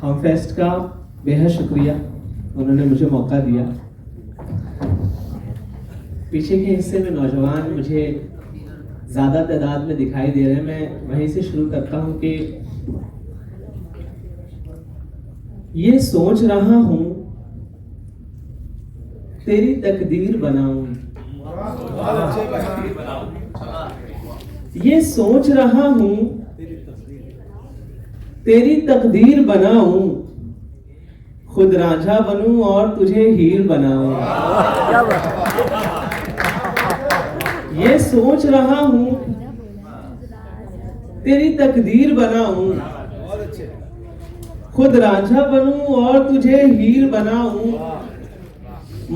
हम फेस्ट का बेहद शुक्रिया, उन्होंने मुझे मौका दिया। पीछे के हिस्से में नौजवान मुझे ज़्यादा तादाद में दिखाई दे रहे हैं। मैं वहीं से शुरू करता हूं कि ये सोच रहा हूं तेरी तकदीर बनाऊं, ये सोच रहा हूं तेरी तकदीर बनाऊं, खुद रांझा बनूं और तुझे हीर बनाऊं। ये सोच रहा हूं तेरी तकदीर बनाऊं, खुद रांझा बनूं और तुझे हीर बनाऊं।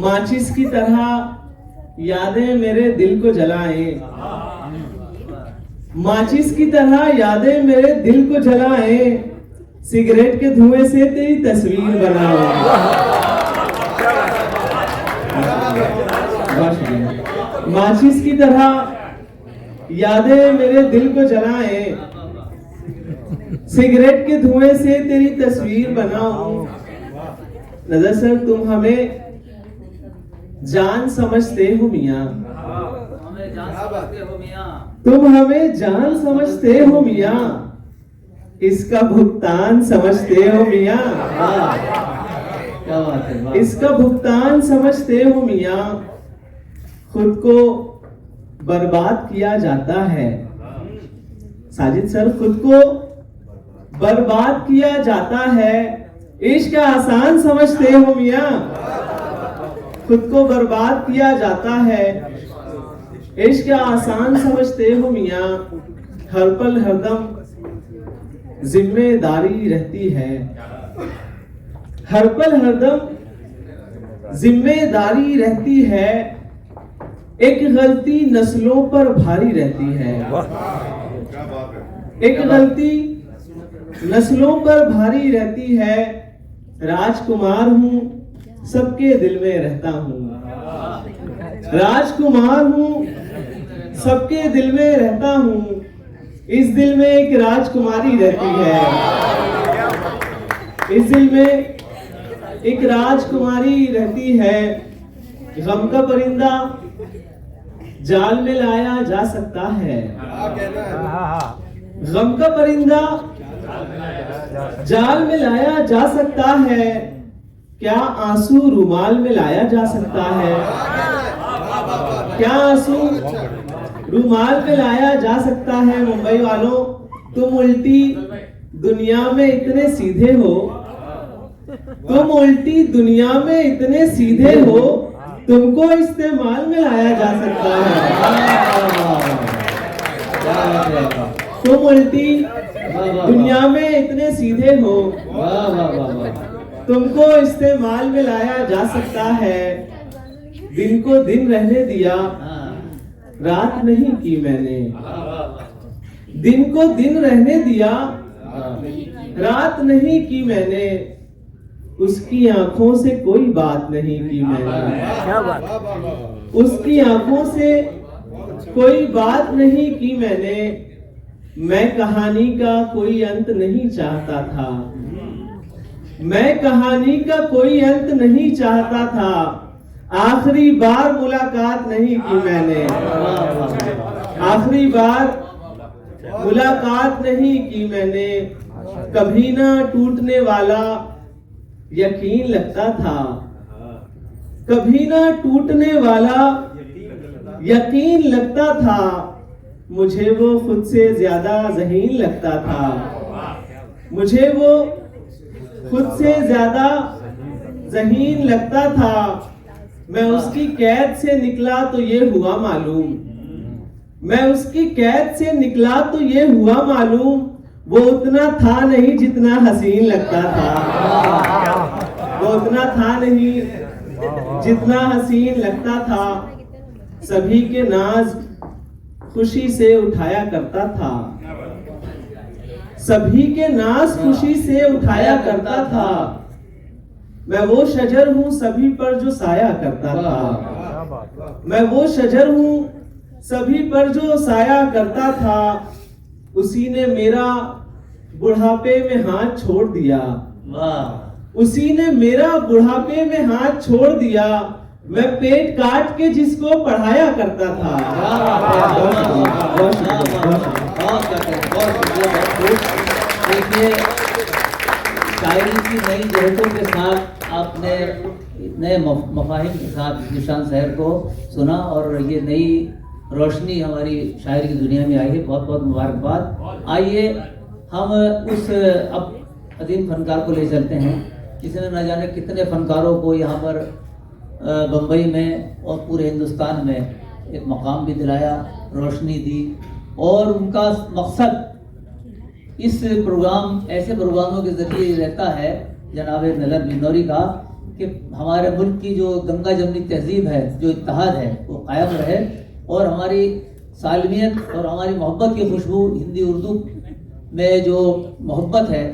माचिस की तरह यादें मेरे दिल को जलाएं, माचिस की तरह यादें मेरे दिल को जलाएं, सिगरेट के धुएं से तेरी तस्वीर बनाऊं। माचिस की तरह यादें मेरे दिल को जलाएं, सिगरेट के धुएं से तेरी तस्वीर बनाऊं। नजर सर, तुम हमें जान समझते हो मियां, तुम हमें जान समझते हो मियां, इसका भुगतान समझते हो मियां, इसका भुगतान समझते हो मियां। खुद को बर्बाद किया जाता है साजिद सर, खुद को बर्बाद किया जाता है, इश्क आसान समझते हो मियां। खुद को बर्बाद किया जाता है, इश्क आसान समझते हो मियां। हर पल हरदम जिम्मेदारी रहती है, हर पल हरदम जिम्मेदारी रहती है, एक गलती नस्लों पर भारी रहती है, एक गलती नस्लों पर भारी रहती है। राजकुमार हूं सबके दिल में रहता हूं, राजकुमार हूं सबके दिल में रहता हूं, इस दिल में एक राजकुमारी रहती है, इस दिल में एक राजकुमारी रहती है। गम का परिंदा जाल में लाया जा सकता है, गम का परिंदा जाल में लाया जा सकता है, क्या आंसू रुमाल में लाया जा सकता है, क्या आंसू रुमाल में लाया जा सकता है। मुंबई वालों, तुम उल्टी दुनिया में इतने सीधे हो, तुम उल्टी दुनिया में इतने सीधे हो, तुमको इस्तेमाल में लाया जा सकता है। तुम उल्टी दुनिया में इतने सीधे हो, तुमको इस्तेमाल में लाया जा सकता है। दिन को दिन रहने दिया, रात नहीं की मैंने, दिन को दिन रहने दिया, रात नहीं की मैंने, उसकी आंखों से कोई बात नहीं की मैंने, उसकी आंखों से कोई बात नहीं की मैंने। मैं कहानी का कोई अंत नहीं चाहता था, मैं कहानी का कोई अंत नहीं चाहता था, आखिरी बार मुलाकात नहीं की मैंने, आखिरी बार मुलाकात नहीं की मैंने। कभी ना टूटने वाला यकीन लगता था, कभी ना टूटने वाला यकीन लगता था, मुझे वो खुद से ज्यादा ज़हीन लगता था, मुझे वो खुद से ज्यादा ज़हीन लगता था। मैं उसकी कैद से निकला तो ये हुआ मालूम, मैं उसकी कैद से निकला तो ये हुआ मालूम, वो उतना था नहीं जितना हसीन लगता था, वो उतना था नहीं जितना हसीन लगता था। सभी के नाज खुशी से उठाया करता था, सभी के नाज खुशी से उठाया करता था। मैं वो शजर हूँ सभी पर जो साया करता था, मैं वो शजर हूँ सभी पर जो साया करता था। उसी ने मेरा बुढ़ापे में हाथ छोड़ दिया, वाह। उसी ने मेरा बुढ़ापे में हाथ छोड़ दिया, मैं पेट काट के जिसको पढ़ाया करता था। देखिए, शायरी की नई जहतों के साथ आपने नए मफाहिम के साथ निशान साहब को सुना और ये नई रोशनी हमारी शायरी की दुनिया में आई है। बहुत बहुत मुबारकबाद। आइए हम उस अब अदीम फनकार को ले चलते हैं जिसने न जाने कितने फनकारों को यहाँ पर बम्बई में और पूरे हिंदुस्तान में एक मकाम भी दिलाया, रोशनी दी। और उनका मकसद इस प्रोग्राम, ऐसे प्रोग्रामों के ज़रिए रहता है जनाब नलर बिनौरी का, कि हमारे मुल्क की जो गंगा जमनी तहजीब है, जो इत्तेहाद है, वो कायम रहे और हमारी सालमियत और हमारी मोहब्बत की खुशबू हिंदी उर्दू में जो मोहब्बत है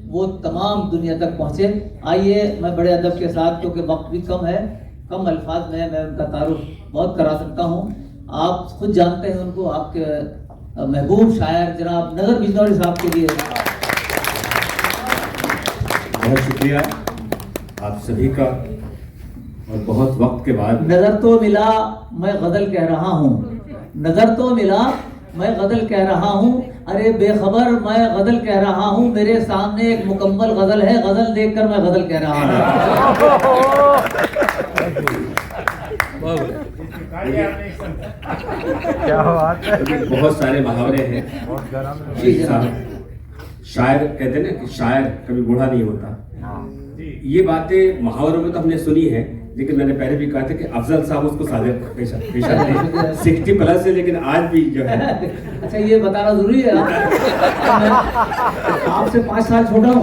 वो तमाम दुनिया तक पहुँचे। आइए मैं बड़े अदब के साथ, क्योंकि वक्त भी कम है, कम अल्फाज में मैं उनका तारुफ बहुत करा सकता हूँ। आप खुद जानते हैं उनको, आपके महबूब शायर जनाब नज़र बिजनौरी साहब के लिए बहुत शुक्रिया आप सभी का। और बहुत वक्त के बाद नज़र तो मिला मैं गज़ल कह रहा हूँ, नज़र तो मिला मैं गज़ल कह रहा हूँ, अरे बेखबर मैं गज़ल कह रहा हूँ, मेरे सामने एक मुकम्मल गज़ल है, गज़ल देखकर मैं गज़ल कह रहा हूँ। क्या बात है। बहुत सारे मुहावरे हैं। शायर कहते हैं ना कि शायर कभी बूढ़ा नहीं होता। ये बातें मुहावरों में तो हमने सुनी है, लेकिन मैंने पहले भी कहा था कि अफजल साहब उसको सादे पेशा थे 60 प्लस है, लेकिन आज भी जो है। अच्छा, ये बताना जरूरी है। आपसे 5 साल छोटा हूँ।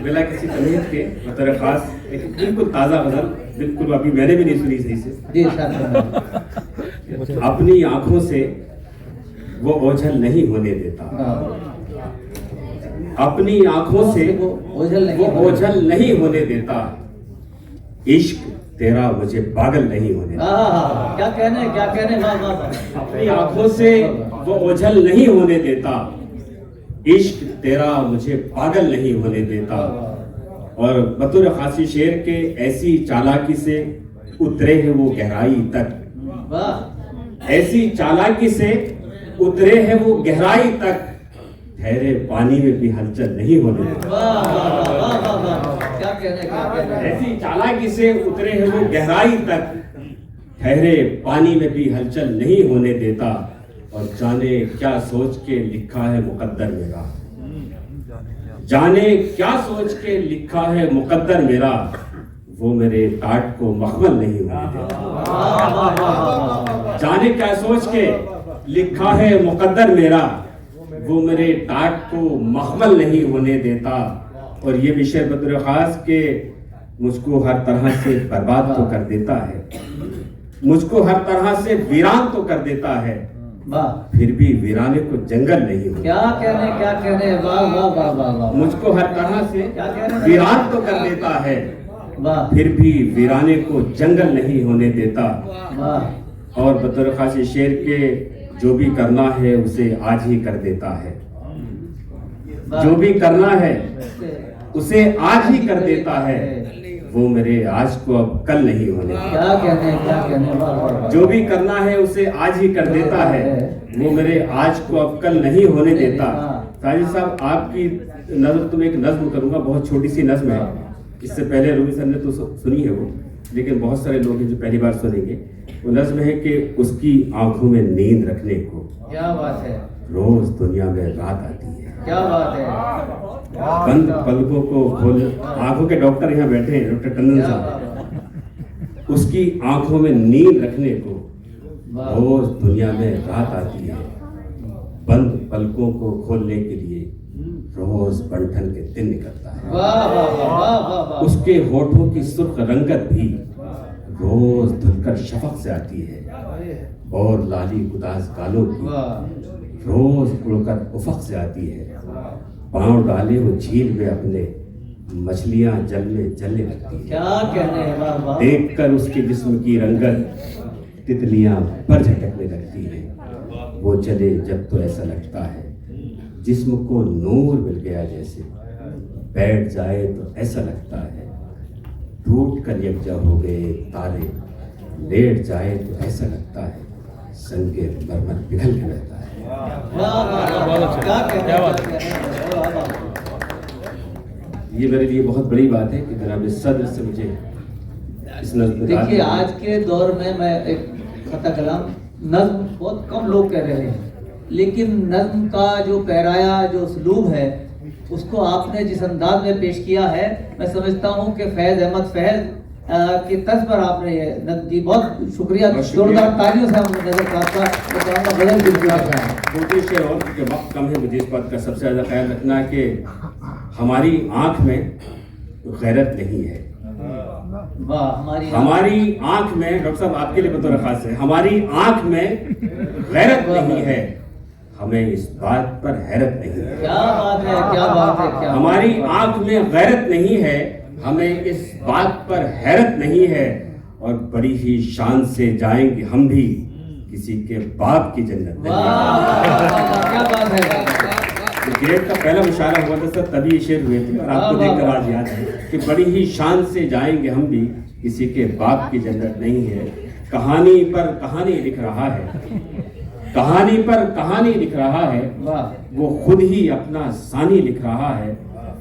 बिना किसी तमीज के मतलब खास एक बिल्कुल ताज़ा गजल, बिल्कुल अभी मैंने भी नहीं सुनी सही से। अपनी आंखों से वो ओझल नहीं होने देता, अपनी आंखों से वो ओझल नहीं होने देता, इश्क तेरा मुझे पागल नहीं होने देता। क्या कहने, क्या कहने। अपनी आंखों से वो ओझल नहीं होने देता, इश्क तेरा मुझे पागल नहीं होने देता। और बतौर खासी शेर के ऐसी चालाकी से उतरे हैं वो गहराई तक, ऐसी चालाकी से उतरे हैं वो गहराई तक, ठहरे पानी में भी हलचल नहीं होने देता। ऐसी चालाकी से उतरे हैं वो गहराई तक, ठहरे पानी में भी हलचल नहीं होने देता। और जाने क्या सोच के लिखा है मुकद्दर मेरा, जाने क्या सोच के लिखा है मुकद्दर मेरा, वो मेरे टाट को मखमल नहीं होने देता। जाने क्या सोच के लिखा है मुकद्दर मेरा, वो मेरे टाट को मखमल नहीं होने देता। और ये विषय बतौर खास के मुझको हर तरह से बर्बाद तो कर देता है, मुझको हर तरह से वीरान तो कर देता है, फिर भी वीराने को जंगल नहीं होता। क्या कहने, क्या कहने। वाह वाह वाह वाह। मुझको हर तरह से वीरान तो कर देता है, फिर भी वीराने को जंगल नहीं होने देता। और बतौर खासी शेर के जो भी करना है उसे आज ही कर देता है, जो भी करना है उसे आज ही कर देता है, वो मेरे आज को अब कल नहीं होने देता। क्या कहने, क्या कहने। जो भी करना है उसे आज ही कर देता है, वो मेरे आज को अब कल नहीं होने देता। साजिद साहब, आपकी नज़्म तो मैं एक नज़्म करूंगा, बहुत छोटी सी नज़्म है। इससे पहले रूमी सर ने तो सुनी है वो, लेकिन बहुत सारे लोग हैं जो पहली बार सुनेंगे। वो नज़्म है कि उसकी आंखों में नींद रखने को क्या बात है, रोज दुनिया में रात आती है। क्या बात है। बंद पलकों को खोल, आंखों के डॉक्टर यहाँ बैठे हैं, डॉक्टर टंडन साहब। उसकी आंखों में नींद रखने को रोज दुनिया में रात आती है, बंद पलकों को खोलने के लिए रोज बंठन के दिन निकलता है। उसके होठों की सुर्ख रंगत भी रोज धुलकर शफक से आती है, और लाली गुदास गालों की रोज उड़कर उफक से आती है। पांव डाले वो झील में अपने, मछलियां जल में जलने लगती है। क्या कहने। देखकर उसके जिस्म की रंगत तितलियां पर झटकने लगती है। वो चले जब तो ऐसा लगता है जिस्म को नूर मिल गया जैसे, बैठ जाए तो ऐसा लगता है टूट कर यकजा हो गए तारे, लेट जाए तो ऐसा लगता है संगे मरमर पिघल के रहता है। ये मेरे लिए बहुत बड़ी बात है कि जनाब सदर से मुझे इस नज़्म। देखिए आज के दौर में मैं एक खता कलाम नज्म बहुत कम लोग कह रहे हैं, लेकिन नज्म का जो पैराया जो उसलूब है उसको आपने जिस अंदाज में पेश किया है, मैं समझता हूँ कि फैज़ अहमद फैज़ की तर्ज पर आपने ये नज्म की। बहुत शुक्रिया, जोरदार तालियों से हम नजर साहब का बदल दिया था। छोटे शेर और के वक्त कम है, मुझे इस बात का सबसे ज़्यादा ख्याल रखना है कि हमारी आंख में गैरत नहीं है। वाह, हमारी आंख में, डॉक्टर साहब आपके लिए बतौर खास है, हमारी आंख में गैरत नहीं है, हमें इस बात पर हैरत नहीं है। क्या बात है, क्या बात है, क्या हमारी आंख में गैरत नहीं है, हमें इस बात पर हैरत नहीं है, और बड़ी ही शान से जाएंगे हम भी किसी के बाप की जन्नत में। क्या बात है। ग्रेड का पहला मुशायरा हुआ था सर, तभी ये शेर हुए थे और आपको देखकर आज याद है कि बड़ी ही शान से जाएंगे हम भी किसी के बाप की जन्नत नहीं है। कहानी पर कहानी लिख रहा है, कहानी पर कहानी लिख रहा है, वो खुद ही अपना सानी लिख रहा है।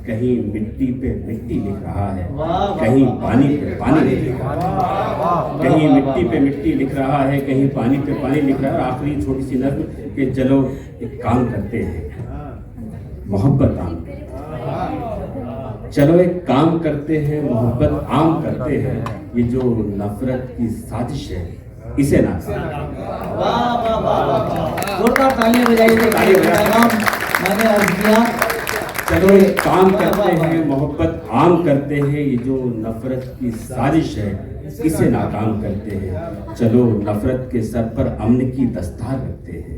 कहीं मिट्टी पे मिट्टी लिख रहा है, कहीं पानी पे पानी लिख रहा है, कहीं मिट्टी पे मिट्टी लिख रहा है, कहीं पानी पे पानी लिख रहा है। और आखिरी छोटी सी नज़्म कि चलो एक काम करते हैं, मोहब्बत आम करते हैं, चलो एक काम करते हैं, मोहब्बत आम करते हैं। ये जो नफरत की साजिश है इसे ना मैंने अर्ज किया, चलो एक काम करते हैं, मोहब्बत आम करते हैं। ये जो नफरत की साजिश है इसे नाकाम करते हैं। चलो नफरत के सर पर अमन की दस्तार रखते हैं,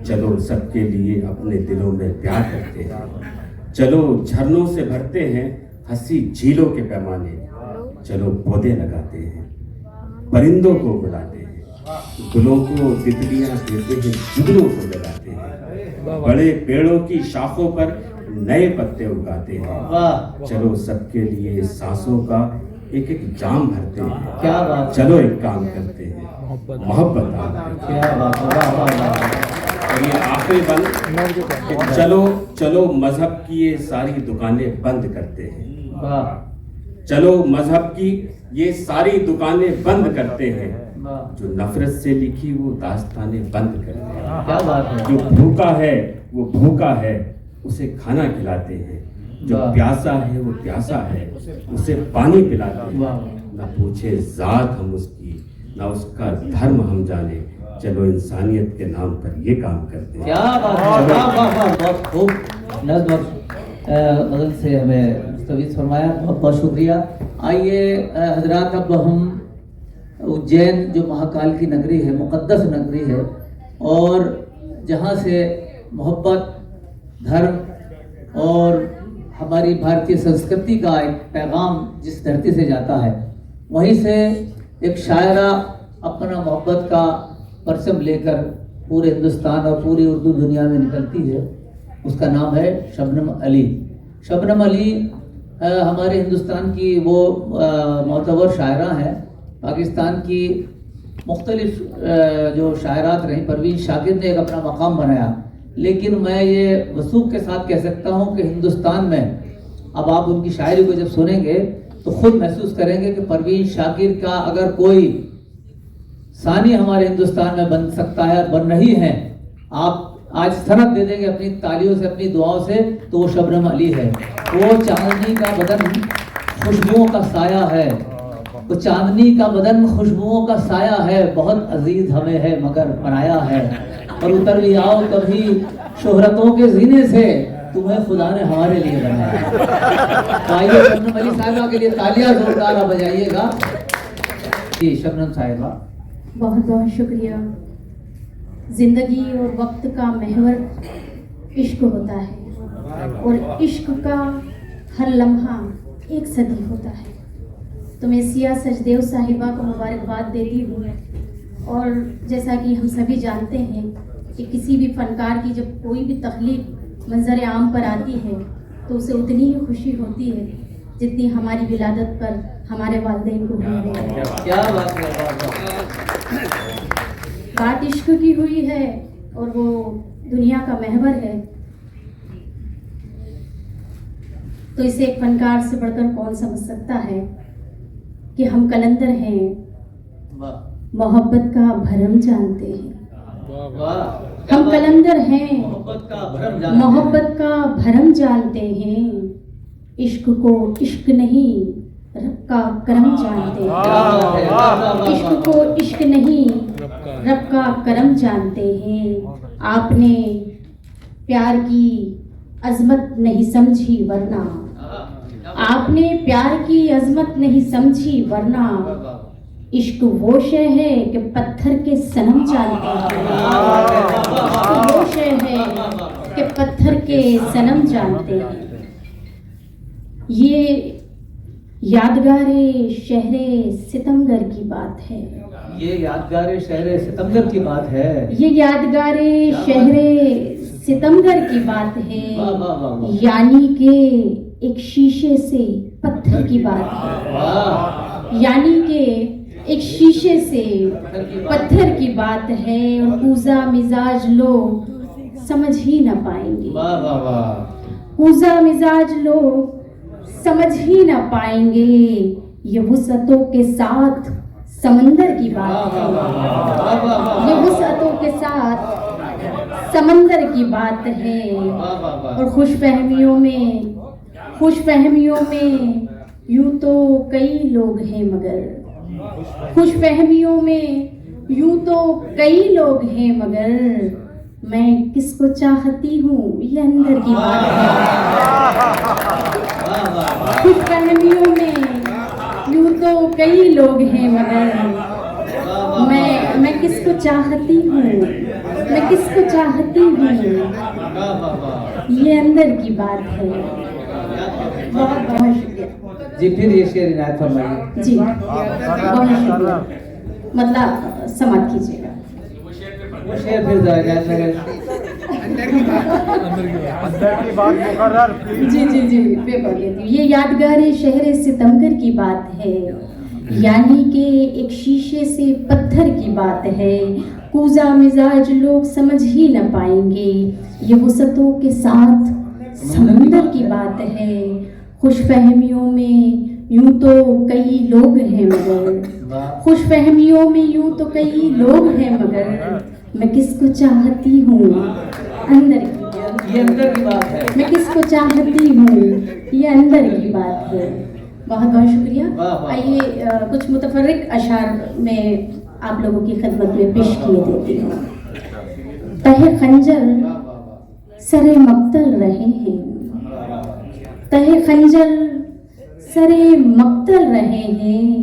चलो सबके लिए अपने दिलों में प्यार करते हैं। चलो झरनों से भरते हैं हंसी झीलों के पैमाने, चलो पौधे लगाते हैं, परिंदों को बुलाते हैं, गुलों को तितलियां देते हैं, जुगनों को लगाते हैं, बड़े पेड़ों की शाखों पर नए पत्ते उगाते हैं। चलो सबके लिए सांसों का एक एक जाम भरते हैं। क्या बात, चलो एक काम करते हैं, मोहब्बत आम करते हैं। क्या बात, और ये आखिरी बंद, चलो चलो मजहब की ये सारी दुकानें बंद करते हैं। चलो मजहब की ये सारी दुकानें बंद करते हैं। जो नफरत से लिखी वो दास्तानें बंद करते हैं। क्या बात है। जो भूखा है वो भूखा है, उसे खाना खिलाते हैं। जो प्यासा है वो प्यासा है, उसे पानी पिलाते हैं। न पूछे जात हम उसकी, न उसका धर्म हम जाने, चलो इंसानियत के नाम पर ये काम करते हैं। क्या बात है, बहुत खूब नज़्म मदन से हमें मुस्तफ़ीज़ फरमाया, बहुत बहुत शुक्रिया। आइए हजरात, अब हम उज्जैन जो महाकाल की नगरी है, मुक़द्दस नगरी है, और जहाँ से मोहब्बत, धर्म और हमारी भारतीय संस्कृति का एक पैगाम जिस धरती से जाता है, वहीं से एक शायरा अपना मोहब्बत का परचम लेकर पूरे हिंदुस्तान और पूरी उर्दू दुनिया में निकलती है। उसका नाम है शबनम अली। शबनम अली हमारे हिंदुस्तान की वो मोतबर शायरा हैं। पाकिस्तान की मुख्तलिफ जो शायरात रहीं, परवीन शाकिर ने एक अपना मकाम बनाया, लेकिन मैं ये वसूख के साथ कह सकता हूँ कि हिंदुस्तान में अब आप उनकी शायरी को जब सुनेंगे तो खुद महसूस करेंगे कि परवीन शाकिर का अगर कोई सानी हमारे हिंदुस्तान में बन सकता है, बन रही है, आप आज सनद दे देंगे अपनी तालियों से, अपनी दुआओं से, तो वो शबनम अली है। वो चांदनी का बदन खुशबुओं का साया है, वो चांदनी का बदन खुशबुओं का साया है, बहुत अजीज हमें है मगर पराया है, और उतर भी आओ कभी शोहरतों के जीने से, तुम्हें खुदा ने हमारे लिए बनाया। तो आइए शबनम अली साहिबा के लिए तालियां जोरदार बजाइएगा। जी शबनम साहिबा। बहुत बहुत शुक्रिया। ज़िंदगी और वक्त का महवर इश्क होता है, और इश्क का हर लम्हा एक सदी होता है। तो मैं सिया सचदेव साहिबा को मुबारकबाद देती हूँ। और जैसा कि हम सभी जानते हैं कि किसी भी फ़नकार की जब कोई भी तख्लीक मंजर आम पर आती है तो उसे उतनी ही खुशी होती है जितनी हमारी विलादत पर हमारे वालिदैन को हुई है। क्या बात है, वाह, बात इश्क की हुई है और वो दुनिया का महवर है, तो इसे एक फनकार से बढ़कर कौन समझ सकता है कि हम कलंदर हैं, वाह, मोहब्बत का भरम जानते हैं। वाह, हम कलंदर हैं, मोहब्बत का भरम जानते हैं। मोहब्बत का भरम जानते हैं, इश्क को इश्क नहीं रब का करम जानते हैं। क्या बात है, वाह, वाह, वाह, इश्क वाह, को इश्क नहीं रब का करम जानते हैं। आपने प्यार की अजमत नहीं समझी वरना, आपने प्यार की अजमत नहीं समझी वरना, इश्क वो शय है कि पत्थर के सनम जानते हैं। इश्क वो शय है कि पत्थर के सनम जानते हैं। ये यादगारे शहरे सितमगर की बात है, ये यादगार शहर सितमगर की बात है। ये यादगारे शहरे सितमगर की बात है, वाह, वाह, वाह, वाह। यानी कि एक शीशे से पत्थर की बात है, वाह, यानी कि एक शीशे से पत्थर की बात है। और पूजा मिजाज लोग समझ ही ना पाएंगे, वाह, वाह, वाह, पूजा मिजाज लोग समझ ही ना पाएंगे। ये वुसअतों के साथ समंदर की बात है, वाह, वाह, वाह, ये वुसअतों के साथ समंदर की बात है। वाह, वाह, वाह। और खुशफहमियों में यूं तो कई लोग हैं मगर, खुशफहमियों में यूं तो कई लोग हैं मगर, मैं किसको चाहती हूँ ये अंदर की बात है। खुशफहमियों में यूं तो कई लोग हैं मगर, मैं किसको चाहती हूँ, मैं किसको चाहती हूँ ये अंदर की बात है। बहुत बहुत शुक्रिया जी, फिर ये शेर इनायत फरमाइए। जी, बहुत शुक्रिया। मतलब समाप्त कीजिएगा। वो शेर फिर इनायत लगे। अंदर की बात मुकर्रर प्लीज। जी मैं पढ़ लेती हूँ। ये यादगार शहर सितमगर की बात है, यानी कि एक शीशे से पत्थर की बात है। कूजा मिजाज लोग समझ ही न पाएंगे, ये वुसअतों के साथ समंदर की बात है। खुशफहमियों में यूं तो कई लोग हैं मगर, खुशफहमियों में यूं तो कई लोग हैं मगर, मैं किसको चाहती हूँ अंदर की, ये अंदर की बात है। मैं किसको चाहती हूँ ये अंदर की बात है। बहुत बहुत शुक्रिया। वाह, वाह। आइए कुछ मुतफर्रिक अशार में आप लोगों की खिदमत में पेश किए देती हूँ। तहे खंजर सरे मक्तल रहे हैं, तहे खंजर सरे मक्तल रहे हैं,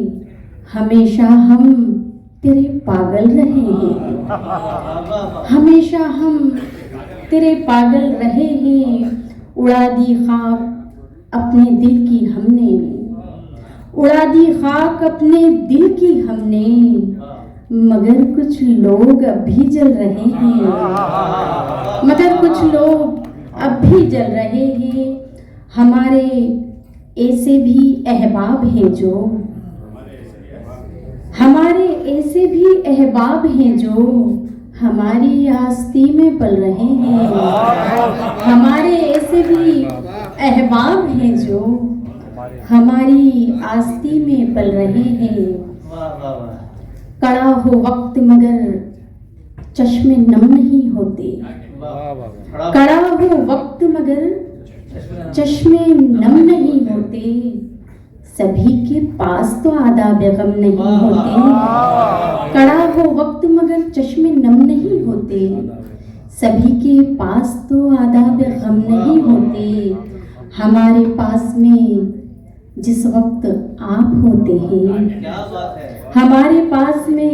हमेशा हम तेरे पागल रहे हैं, हमेशा हम तेरे पागल रहे हैं। उड़ा दी खाक अपने दिल की हमने, उड़ा दी खाक अपने दिल की हमने, मगर कुछ लोग अब भी जल रहे हैं, मगर कुछ लोग अब भी जल रहे हैं। हमारे ऐसे भी अहबाब हैं जो, हमारे ऐसे भी अहबाब हैं जो हमारी आस्ती में पल रहे हैं, हमारे ऐसे भी अहबाब हैं जो हमारी आस्ती में पल रहे हैं। कड़ा हो वक्त मगर चश्मे नम नहीं होते, कड़ा हो वक्त मगर चश्मे नम नहीं होते, सभी के पास तो आदाब गम नहीं होते। कड़ा हो वक्त मगर चश्मे नम नहीं होते, सभी के पास तो आदाब गम नहीं होते। हमारे पास में जिस वक्त आप होते हैं, क्या बात है। हमारे पास में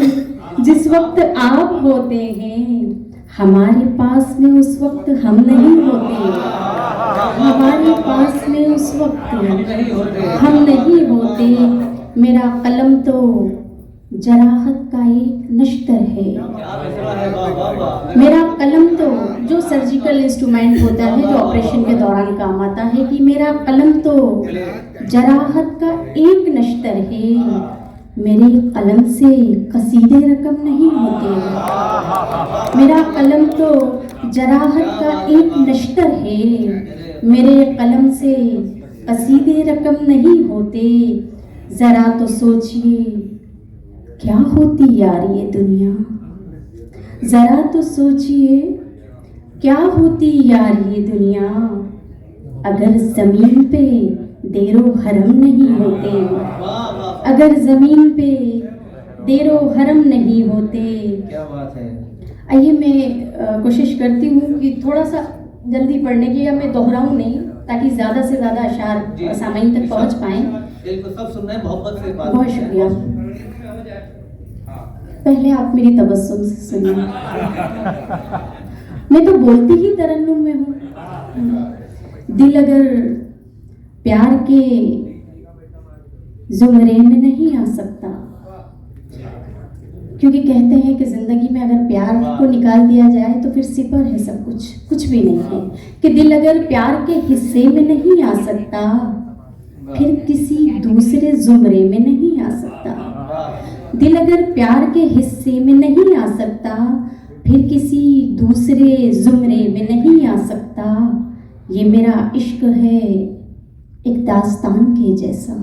जिस वक्त आप होते हैं, हमारे पास में उस वक्त हम नहीं होते, हमारे पास में उस वक्त हम नहीं होते। मेरा कलम तो जराहत का एक नश्तर है, मेरा कलम तो जो सर्जिकल सर्जिकल इंस्ट्रूमेंट होता है जो ऑपरेशन के दौरान काम आता है, कि मेरा कलम तो जराहत का एक नश्तर है, मेरे कलम से कसीदे रकम नहीं होते। मेरा कलम तो जराहत का एक नश्तर है, मेरे कलम से कसीदे रकम नहीं होते। जरा तो सोचिए क्या होती यार ये दुनिया, जरा तो सोचिए क्या होती यार ये दुनिया, अगर जमीन पे देरो हरम नहीं होते, अगर जमीन पे देरो हरम नहीं होते। क्या बात है। आइए मैं कोशिश करती हूँ कि थोड़ा सा जल्दी पढ़ने की, या मैं दोहराऊँ नहीं, ताकि ज़्यादा से ज़्यादा अशार सामाइन तक पहुँच पाएँ। बिल्कुल, सब सुन रहे हैं, मोहब्बत से बात। बहुत शुक्रिया। पहले आप मेरी तबस्सुम से सुनिए। मैं तो बोलती ही तरन्नुम में हूँ। दिल अगर प्यार के जुमरे में नहीं आ सकता, क्योंकि कहते हैं कि जिंदगी में अगर प्यार को निकाल दिया जाए तो फिर सिपर है सब कुछ, कुछ भी नहीं है। कि दिल अगर प्यार के हिस्से में नहीं आ सकता, फिर किसी दूसरे जुमरे में नहीं आ सकता। दिल अगर प्यार के हिस्से में नहीं आ सकता, फिर किसी दूसरे जुमरे में नहीं आ सकता। ये मेरा इश्क है एक दास्तान के जैसा,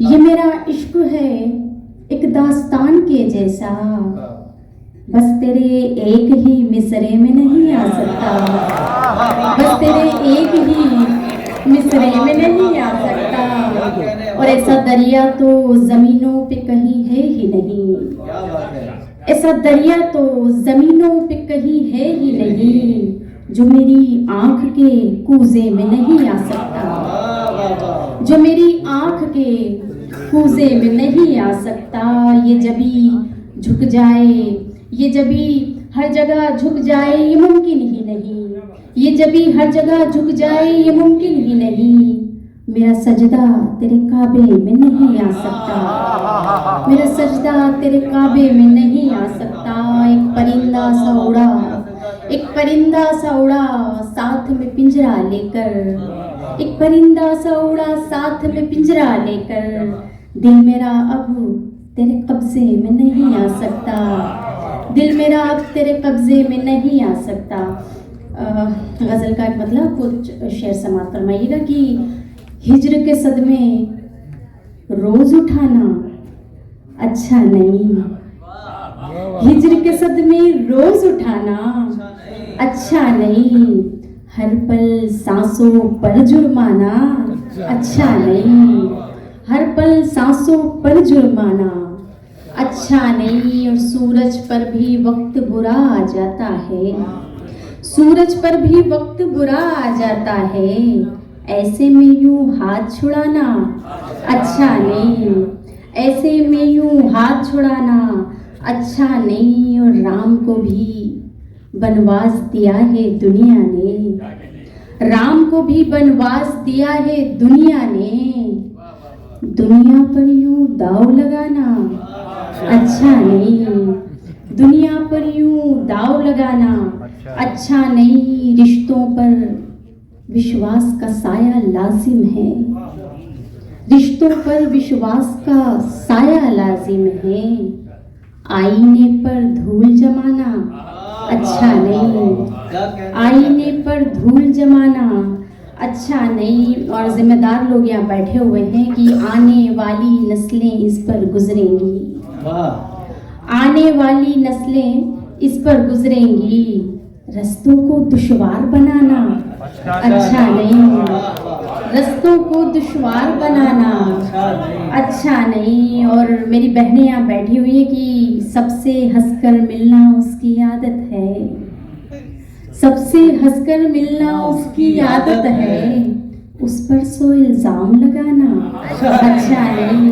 ये मेरा इश्क है एक दास्तान के जैसा, बस तेरे एक ही मिसरे में नहीं आ सकता, बस तेरे एक ही मिसरे में नहीं आ सकता। और ऐसा दरिया तो जमीनों पे कहीं है ही नहीं, ऐसा दरिया तो जमीनों पे कहीं है ही नहीं, जो मेरी आंख के कूजे में नहीं आ सकता, जो मेरी आंख के कूजे में नहीं आ सकता। ये जबी झुक जाए, ये जबी हर जगह झुक जाए, ये मुमकिन ही नहीं, ये जबी हर जगह झुक जाए, ये मुमकिन ही नहीं। मेरा सजदा तेरे काबे में नहीं आ सकता, मेरा सजदा तेरे काबे में नहीं आ सकता। एक परिंदा सा उड़ा, एक परिंदा सा उड़ा साथ में पिंजरा लेकर, एक परिंदा सा उड़ा साथ में पिंजरा लेकर। दिल मेरा अब तेरे कब्जे में नहीं आ सकता, दिल मेरा अब तेरे कब्जे में नहीं आ सकता। गज़ल का एक मतलब कुछ शेर समाप्त फरमाइएगा कि हिज्र के सदमे रोज उठाना अच्छा नहीं, हिज्र के सदमे रोज उठाना अच्छा नहीं, हर पल सांसों पर जुर्माना अच्छा नहीं, हर पल सांसों पर जुर्माना अच्छा नहीं। और सूरज पर भी वक्त बुरा आ जाता है, सूरज पर भी वक्त बुरा आ जाता है, ऐसे में यूं हाथ छुड़ाना अच्छा नहीं, ऐसे में यूं हाथ छुड़ाना अच्छा नहीं। और राम को भी वनवास दिया है दुनिया ने, राम को भी वनवास दिया है दुनिया ने, दुनिया पर यूं दाव लगाना अच्छा नहीं, दुनिया पर यूं दाव लगाना अच्छा नहीं। रिश्तों पर विश्वास का साया लाजिम है, रिश्तों पर विश्वास का साया लाजिम है, आईने पर धूल जमाना अच्छा नहीं, आईने पर धूल जमाना अच्छा नहीं। और जिम्मेदार लोग यहाँ बैठे हुए हैं कि आने वाली नस्लें इस पर गुजरेंगी, आने वाली नस्लें इस पर गुजरेंगी, रस्तों को दुश्वार बनाना अच्छा नहीं, रस्तों को दुश्वार बनाना अच्छा नहीं। और मेरी बहनें यहाँ बैठी हुई है कि सबसे हंसकर मिलना उसकी आदत है, सबसे हंसकर मिलना उसकी आदत है, उस पर सो इल्जाम लगाना अच्छा नहीं,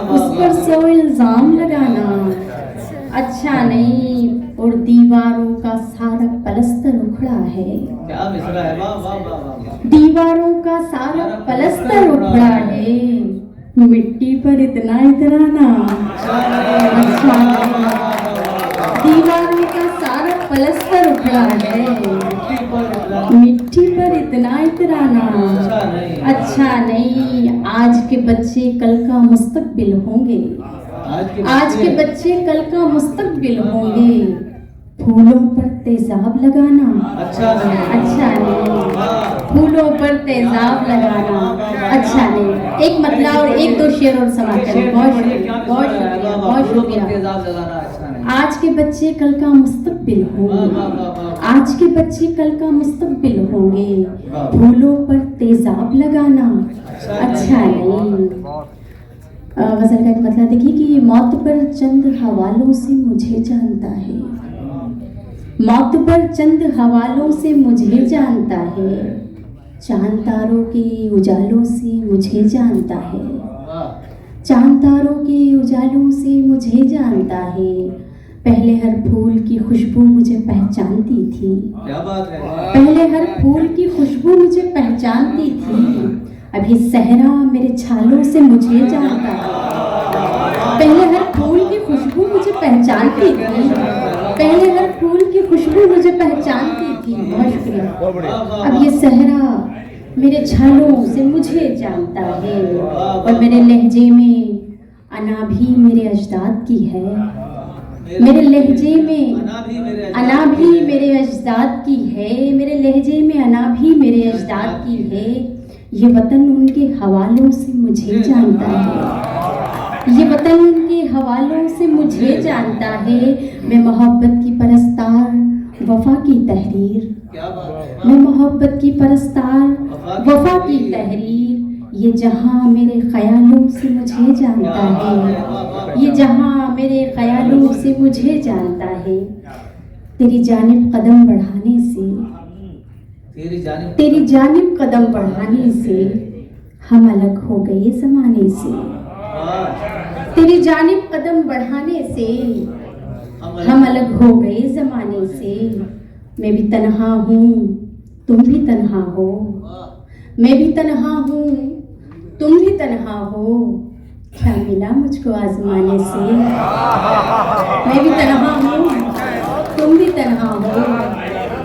उस पर सो इल्जाम लगाना अच्छा नहीं। और दीवारों का सारा पलस्तर उखड़ा है, क्या मिसरा है, वाह वाह वाह वाह। दीवारों का सारा पलस्तर उखड़ा है, मिट्टी पर इतना इतराना अच्छा नहीं, दीवारों का सारा पलस्तर मुखड़ा है, मिट्टी पर इतना इतराना अच्छा नहीं। आज के बच्चे कल का मुस्तकबिल होंगे, आज के बच्चे कल का मुस्तकबिल होंगे। फूलों पर तेजाब लगाना अच्छा नहीं, अच्छा नहीं। फूलों पर तेजाब लगाना अच्छा नहीं। एक मतला और एक दो शेर और समाप्त करें। बहुत शुक्रिया, बहुत शुक्रिया, बहुत शुक्रिया। तेजाब लगाना अच्छा नहीं। आज के बच्चे कल का मुस्तकबिल होंगे, आज के बच्चे कल का मुस्तकबिल होंगे। फूलों पर तेजाब लगाना अच्छा नहीं। गजल का एक मतलब देखिए कि मौत पर चंद हवालों से मुझे जानता है, मौत पर चंद हवालों से मुझे जानता है। चांद तारों के उजालों से मुझे जानता है, चांद तारों के उजालों से मुझे जानता है। पहले हर फूल की खुशबू मुझे पहचानती थी, क्या बात है। पहले हर फूल की खुशबू मुझे पहचानती थी। अभी सहरा मेरे छालों से मुझे जानता है। पहले हर फूल की खुशबू मुझे पहचानती थी, पहले हर फूल की खुशबू मुझे पहचानती थी। बहुत शुक्रिया। अब ये सहरा मेरे छालों से मुझे जानता है और मेरे लहजे में अना भी मेरे अजदाद की है, मेरे लहजे में अना भी मेरे अजदाद की है, मेरे लहजे में अना भी मेरे अजदाद की है। ये वतन उनके हवालों से मुझे जानता है, ये वतन उनके हवालों से मुझे जानता है। मैं मोहब्बत की परस्तार वफा की तहरीर, क्या बात है। मैं मोहब्बत की परस्तार वफा की तहरीर। ये जहां मेरे ख्यालों से मुझे जानता है, ये जहां मेरे ख्यालों से मुझे जानता है। तेरी जानिब कदम बढ़ाने से, तेरी जानिब कदम बढ़ाने से हम अलग हो गए जमाने से। तेरी जानिब कदम बढ़ाने से हम अलग हो गए जमाने से। मैं भी तन्हा हूँ तुम भी तन्हा हो, मैं भी तन्हा हूँ तुम भी तन्हा हो। क्या मिला मुझको आजमाने से। मैं भी तन्हा हूँ तुम भी तन्हा हो,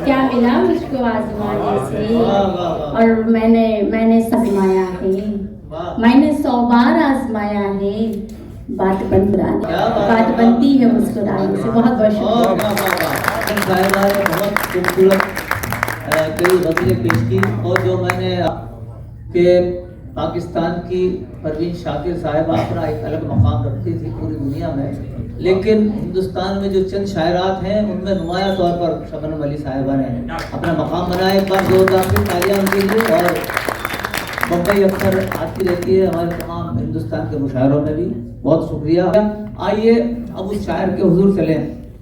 क्या मिला मुझको आजमाने से। और मैंने आजमाया है, मैंने 100 बार आजमाया है। बात बनती है मुस्कुराने से। बहुत बहुत शुक्रिया। बहुत खूबसूरत कई गज़लें पेश की और जो मैंने के पाकिस्तान की परवीन शाकिर साहिबा अपना एक अलग मकाम रखती थी पूरी दुनिया में, लेकिन हिंदुस्तान में जो चंद शायरात हैं उनमें नुमाया तौर पर शबनम अली साहिबा ने अपना मकाम बनाया। एक बार जोरदार से तालियां उनके लिए। और बम्बई अक्सर आती रहती है हमारे तमाम हिंदुस्तान के मुशायरों में भी। बहुत शुक्रिया। आइए अब उस शायर के हुजूर चले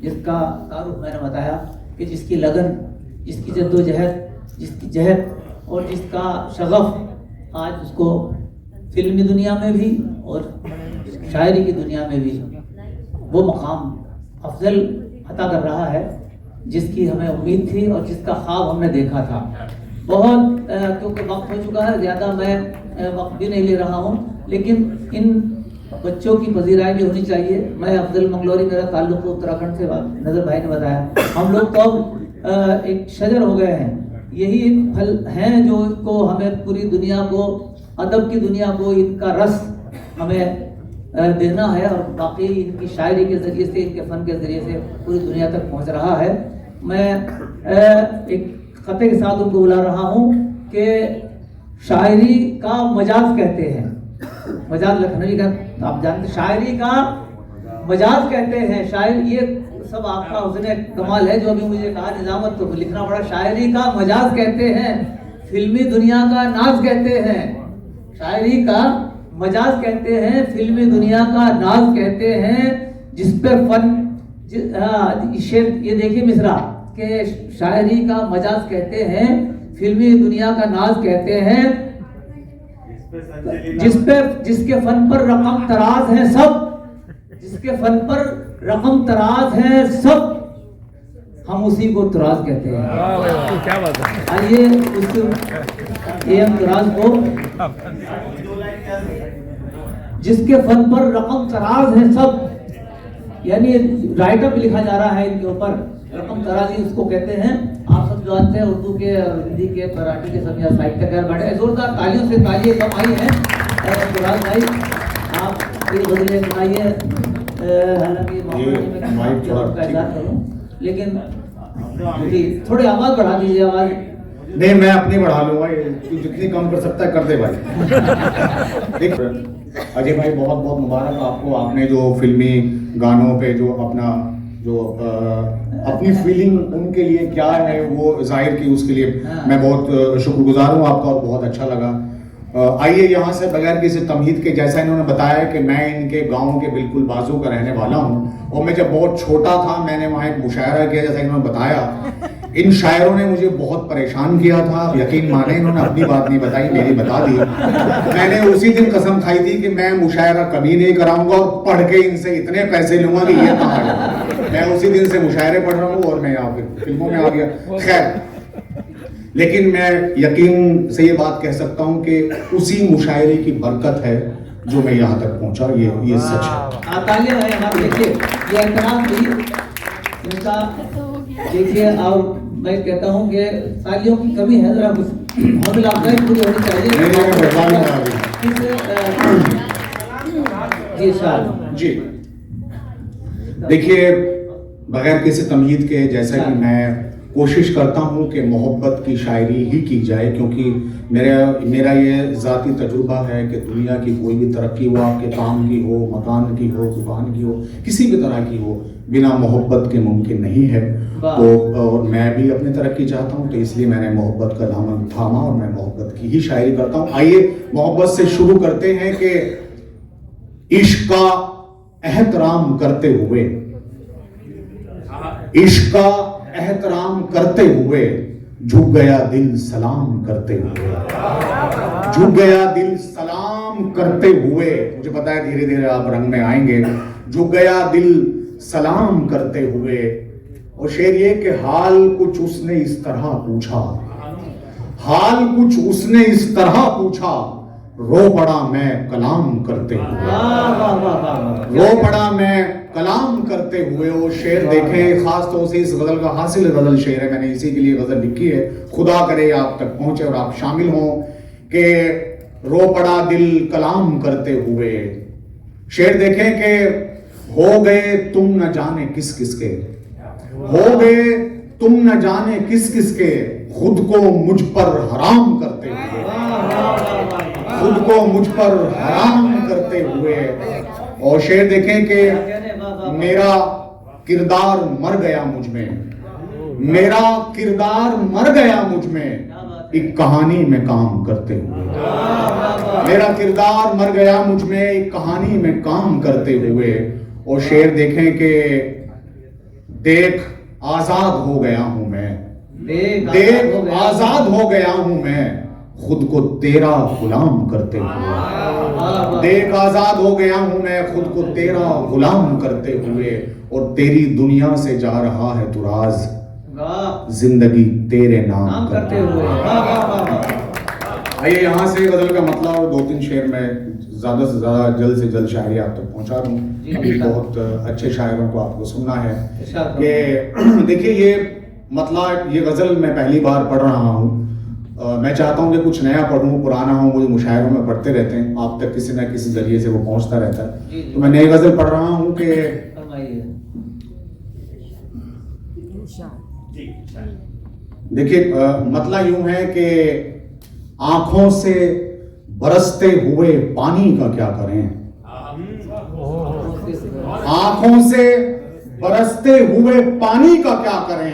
जिसका तारुफ मैंने बताया कि जिसकी लगन, जिसकी जद्दोजहद, जिसकी जहद और जिसका शगफ आज उसको फिल्मी दुनिया में भी और शायरी की दुनिया में भी वो मकाम अफजल अता कर रहा है जिसकी हमें उम्मीद थी और जिसका ख्वाब हमने देखा था। बहुत क्योंकि वक्त हो चुका है, ज़्यादा मैं वक्त भी नहीं ले रहा हूँ, लेकिन इन बच्चों की पजीराई भी होनी चाहिए। मैं अफजल मंगलोरी, मेरा ताल्लुक उत्तराखंड से, नजर भाई ने बताया। हम लोग तो अब एक शजर हो गए हैं, यही फल हैं जो इनको हमें पूरी दुनिया को, अदब की दुनिया को इनका रस हमें देना है और बाकी इनकी शायरी के ज़रिए से, इनके फ़न के ज़रिए से पूरी दुनिया तक पहुंच रहा है। मैं एक ख़ते के साथ उनको बुला रहा हूँ कि शायरी का मजाज कहते हैं, मजाज लखनवी का आप जानते, शायरी का मजाज कहते हैं। शायर ये सब आपका हुस्न कमाल है जो अभी मुझे कहा निजामत तो लिखना पड़ा। शायरी का मजाज कहते हैं, फिल्मी दुनिया का नाज कहते हैं। शायरी का मजाज कहते हैं, फिल्मी दुनिया का नाज कहते हैं। जिस पे फन शेर ये देखिए मिसरा के शायरी का मजाज कहते हैं, फिल्मी दुनिया का नाज कहते हैं। जिसके फन पर रकम तराज है सब, जिसके फन पर रकम तराज है सब, हम उसी को तराज कहते हैं। क्या बात है। आइए उस एम तराज को, जिसके फन पर रकम तराज है सब, यानी राइटअप लिखा जा रहा है इनके ऊपर रकम तराजी उसको कहते हैं। आप सब जानते हैं उर्दू के और हिंदी के मराठी के सब यहाँ साहित्यकार बड़े जोरदार तालियों से तालियां कम आई हैं। फिराज भाई आप ये गजलें सुनाइए। हालांकि मैं थोड़ा इजाज़ करूँ लेकिन थोड़ी आवाज़ बढ़ा दीजिए। आवाज़ नहीं, मैं अपनी बढ़ा लूंगा, तू जितनी कम कर सकता है कर दे भाई। देख अजय भाई, बहुत बहुत मुबारक आपको। आपने जो फिल्मी गानों पे जो अपनी फीलिंग उनके लिए क्या है वो जाहिर की, उसके लिए मैं बहुत शुक्रगुजार हूँ आपका और बहुत अच्छा लगा। आइए यहाँ से बगैर किसी तमहीद के, जैसा इन्होंने बताया कि मैं इनके गांव के बिल्कुल बाजू का रहने वाला हूँ और मैं जब बहुत छोटा था मैंने वहाँ एक मुशायरा किया, जैसा इन्होंने बताया। इन शायरों ने मुझे बहुत परेशान किया था, यकीन माने इन्होंने अपनी बात नहीं बताई, मेरी बता दी। मैंने उसी दिन कसम खाई थी कि मैं मुशायरा कभी नहीं कराऊंगा और पढ़ के इनसे इतने पैसे लूंगा कि ये कहाँ है। मैं उसी दिन से मुशायरे पढ़ रहा हूँ और मैं यहाँ पे फिल्मों में आ गया। खैर, लेकिन मैं यकीन से ये बात कह सकता हूँ कि उसी मुशायरे की बरकत है जो मैं यहाँ तक पहुँचा। ये सच है। तालियां हैं हमारे। देखिए ये एहतराम भी इनका, देखिए और मैं कहता हूँ कि तालियों की कमी है, जरा कुछ हौसला अफजाई पूरी होनी चाहिए। जी देखिए, बगैर किसी तमहीद के, जैसा कि मैं कोशिश करता हूँ कि मोहब्बत की शायरी ही की जाए, क्योंकि मेरा ये ज़ाती तजुर्बा है कि दुनिया की कोई भी तरक्की हो, आपके काम की हो, मकान की हो, जुबान की हो, किसी भी तरह की हो, बिना मोहब्बत के मुमकिन नहीं है। तो और मैं भी अपनी तरक्की चाहता हूँ, तो इसलिए मैंने मोहब्बत का दामन थामा और मैं मोहब्बत की ही शायरी करता हूँ। आइए मोहब्बत से शुरू करते हैं कि इश्क का एहतराम करते हुए, इश्क का एहतराम करते हुए झुक गया दिल सलाम करते हुए, झुक गया दिल सलाम करते हुए। मुझे पता है धीरे धीरे आप रंग में आएंगे। झुक गया दिल सलाम करते हुए। और शेर ये कि हाल कुछ उसने इस तरह पूछा, हाल कुछ उसने इस तरह पूछा, रो पड़ा मैं कलाम करते हुए, रो पड़ा मैं कलाम करते हुए। वो शेर देखें, खास तौर से इस गजल का हासिल गजल शेर है, मैंने इसी के लिए गजल लिखी है। खुदा करे आप तक पहुंचे और आप शामिल हों कि रो पड़ा दिल कलाम करते हुए। शेर देखें कि हो गए तुम न जाने किस किसके, हो गए तुम न जाने किस किसके, खुद को मुझ पर हराम करते हुए, खुद को मुझ पर हराम करते हुए। और शेर देखें कि मेरा किरदार मर गया मुझ में, मेरा किरदार मर गया मुझ में, एक कहानी में काम करते हुए, मेरा किरदार मर गया मुझ में एक कहानी में काम करते हुए। और शेर देखें कि देख आजाद हो गया हूं मैं, देख आजाद हो गया हूं मैं, खुद को तेरा गुलाम करते हुए, देख आजाद हो गया हूं मैं खुद को तेरा गुलाम करते हुए। और तेरी दुनिया से जा रहा है तू राज, जिंदगी तेरे नाम करते हुए। आइए यहाँ से गजल का मतलब और 2-3 शेर में ज्यादा से ज्यादा जल्द से जल्द शायरी आप तक पहुंचा दूं। अभी बहुत अच्छे शायरों को आपको सुनना है कि देखिए ये मतलब ये गजल मैं पहली बार पढ़ रहा हूँ। मैं चाहता हूँ कि कुछ नया पढ़ूं, पुराना हो, मुझे मुशायरों में पढ़ते रहते हैं, आप तक किसी न किसी जरिए से वो पहुंचता रहता है। तो मैं नई गजल पढ़ रहा हूँ कि देखिए मतलब यूं है कि आंखों से बरसते हुए पानी का क्या करें, आंखों से बरसते हुए पानी का क्या करें,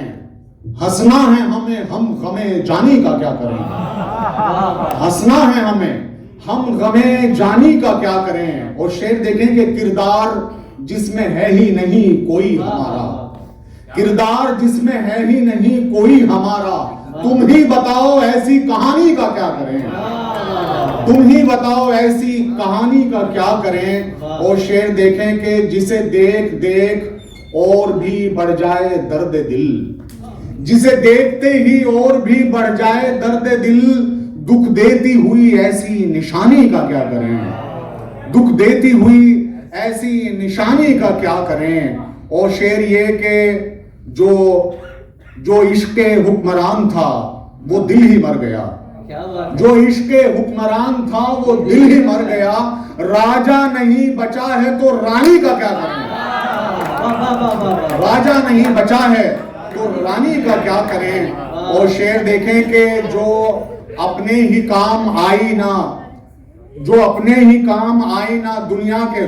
हंसना है हमें हम गमे जानी का क्या करें, हंसना है हमें हम गमे जानी का क्या करें। और शेर देखें कि किरदार जिसमें है ही नहीं कोई हमारा, किरदार जिसमें है ही नहीं कोई हमारा, तुम ही बताओ ऐसी कहानी का क्या करें, तुम ही बताओ ऐसी कहानी का क्या करें। और शेर देखें कि जिसे देख देख और भी बढ़ जाए दर्द दिल, जिसे देखते ही और भी बढ़ जाए दर्द दिल, दुख देती हुई ऐसी निशानी का क्या करें, दुख देती हुई ऐसी निशानी का क्या करें। और शेर ये कि जो इश्क हुक्मरान था वो दिल ही मर गया। क्या बात है। जो इश्क हुक्मरान था वो दिल ही मर गया। राजा नहीं बचा है तो रानी का क्या करें। राजा नहीं बचा है तो रानी का क्या करें। और शेर देखें कि जो अपने ही काम आई ना, जो अपने ही काम आई ना दुनिया के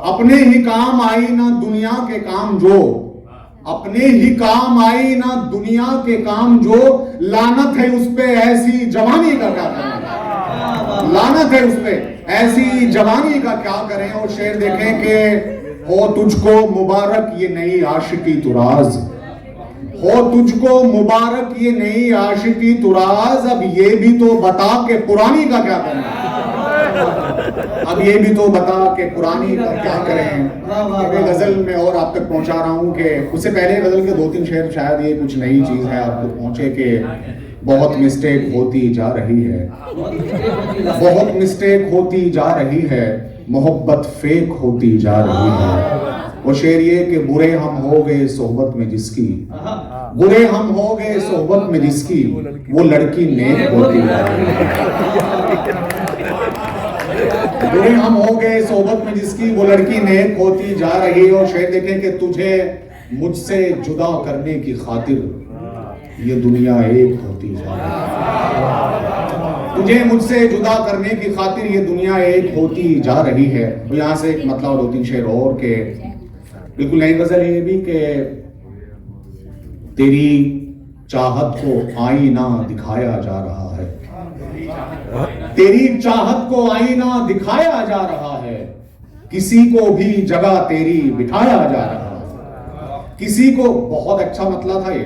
अपने ही काम आई ना दुनिया के काम, जो अपने ही काम आई ना दुनिया के काम, जो लानत है उस पे ऐसी जवानी का क्या करें। लानत है उस पे ऐसी जवानी का क्या करें। और शेर देखें कि हो तुझको मुबारक ये नई आशिकी तुराज, हो तुझको मुबारक ये नई आशिकी तुराज। अब ये भी तो बता के पुरानी का क्या करें। अब ये भी तो बता के पुरानी का क्या करें। एक गजल में और आप तक पहुंचा रहा हूं कि उससे पहले गजल के 2-3 शेर शायद ये कुछ नई चीज है आप तक पहुंचे कि बहुत मिस्टेक होती जा रही है, बहुत मिस्टेक होती जा रही है, मोहब्बत फेक होती जा रही है। वो शेर ये कि बुरे हम हो गए सोहबत में जिसकी, बुरे हम हो गए सोहबत में जिसकी, वो लड़की नेक होती जा रही है। बुरे हम हो गए सोहबत में जिसकी, वो लड़की नेक होती जा रही है। और शेर देखें कि तुझे मुझसे जुदा करने की खातिर ये दुनिया एक होती जा रही है। तुझे मुझसे जुदा करने की खातिर ये दुनिया एक होती जा रही है। तो यहाँ से एक मतलब 2-3 शेर और के बिल्कुल नई गजल ये भी कि तेरी चाहत को आईना दिखाया जा रहा है, तेरी चाहत को आईना दिखाया जा रहा है, किसी को भी जगह तेरी बिठाया जा रहा है। किसी को, बहुत अच्छा मतलब था ये,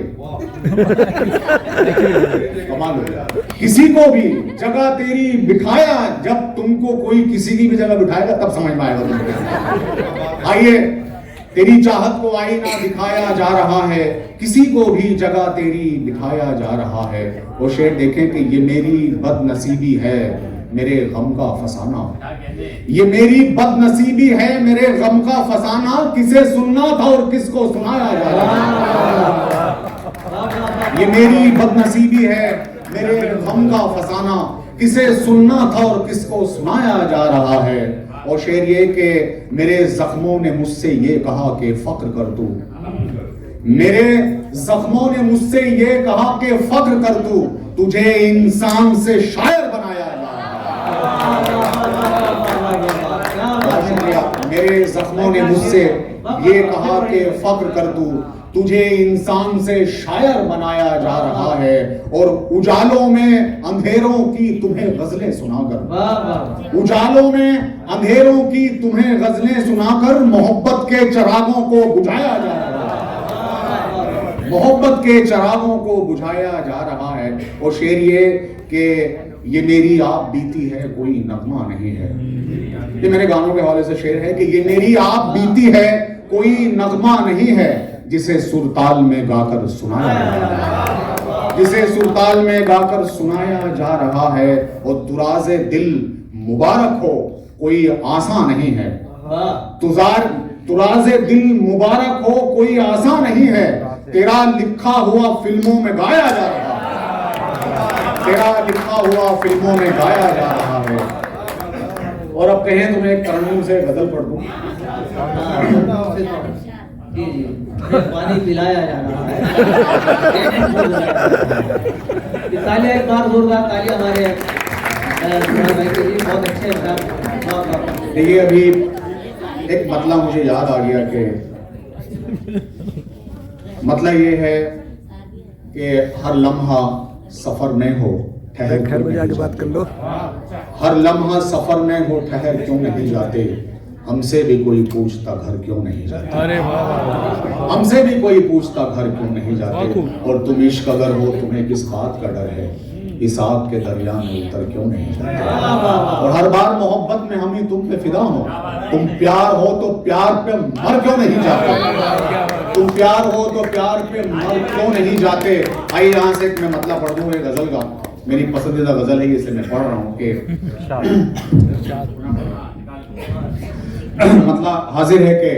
कमाल हो गया। किसी को भी जगह तेरी बिठाया, जब तुमको कोई किसी की भी जगह बिठाएगा तब समझ में आएगा तुमको। आइए, तेरी चाहत को आईना दिखाया जा रहा है, किसी को भी जगह तेरी बिठाया जा रहा है। वो शेर देखें कि ये मेरी बदनसीबी है मेरे गम का फसाना, ये मेरी बदनसीबी है मेरे गम का फसाना, किसे सुनना था और किसको सुनाया जा रहा है। ये मेरी बदनसीबी है मेरे गम का फसाना, किसे सुनना था और किसको सुनाया जा रहा है। और शेर ये कि मेरे जख्मों ने मुझसे ये कहा कि फक्र कर तू, मेरे जख्मों ने मुझसे ये कहा कि फक्र कर तू, तुझे इंसान से शायर बनाया जा रहा है। मेरे जख्मों ने मुझसे ये कहा कि फक्र कर तू, तुझे इंसान से शायर बनाया जा रहा है। और उजालों में अंधेरों की तुम्हें गजलें सुनाकर, उजालों में अंधेरों की तुम्हें गजलें सुनाकर मोहब्बत के चिरागों को बुझाया जा रहा है, मोहब्बत के चिरागों को बुझाया जा रहा है। और शेर ये कि ये मेरी आप बीती है कोई नगमा नहीं है, ये मेरे गानों के हवाले से शेर है कि ये मेरी आप बीती है कोई नगमा नहीं है, जिसे सुरताल में गाकर सुनाया जा रहा है, जिसे सुरताल में गाकर सुनाया जा रहा है। और तुराज़े दिल मुबारक हो कोई आसान नहीं है, तुराज़े दिल मुबारक हो कोई आसान नहीं है, तेरा लिखा हुआ फिल्मों में गाया जा रहा है, तेरा लिखा हुआ फिल्मों में गाया जा रहा है। और अब कहें तुम्हें तरन्नुम से गजल पढ़ दूं। जी जी, पानी पिलाया जा रहा है। तालियां एक बार जोरदार तालियां हमारे भाई के लिए, बहुत अच्छे। देखिए अभी एक मतलब मुझे याद आ गया कि मतलब ये है कि हर लम्हा सफर में हो ठहर घर में जाके बात कर लो, हर लम्हा सफर में हो ठहर क्यों नहीं जाते, हमसे भी कोई पूछता घर क्यों नहीं जाते, अरे हमसे भी कोई पूछता घर क्यों नहीं जाते। और तुम इश्क अगर हो तुम्हें किस बात का डर है, इस आग के दरिया में उतर क्यों नहीं जाते। और हर बार मोहब्बत में हम ही तुम पे फिदा हो, तुम प्यार हो तो प्यार पे मर क्यों नहीं जाते, तुम प्यार हो तो प्यार पे मर क्यों नहीं जाते। आइए यहाँ से मैं मतलब पढ़ दूं एक गजल का, मेरी पसंदीदा गजल है, इसे मैं पढ़ रहा हूँ कि मतलब हाजिर है कि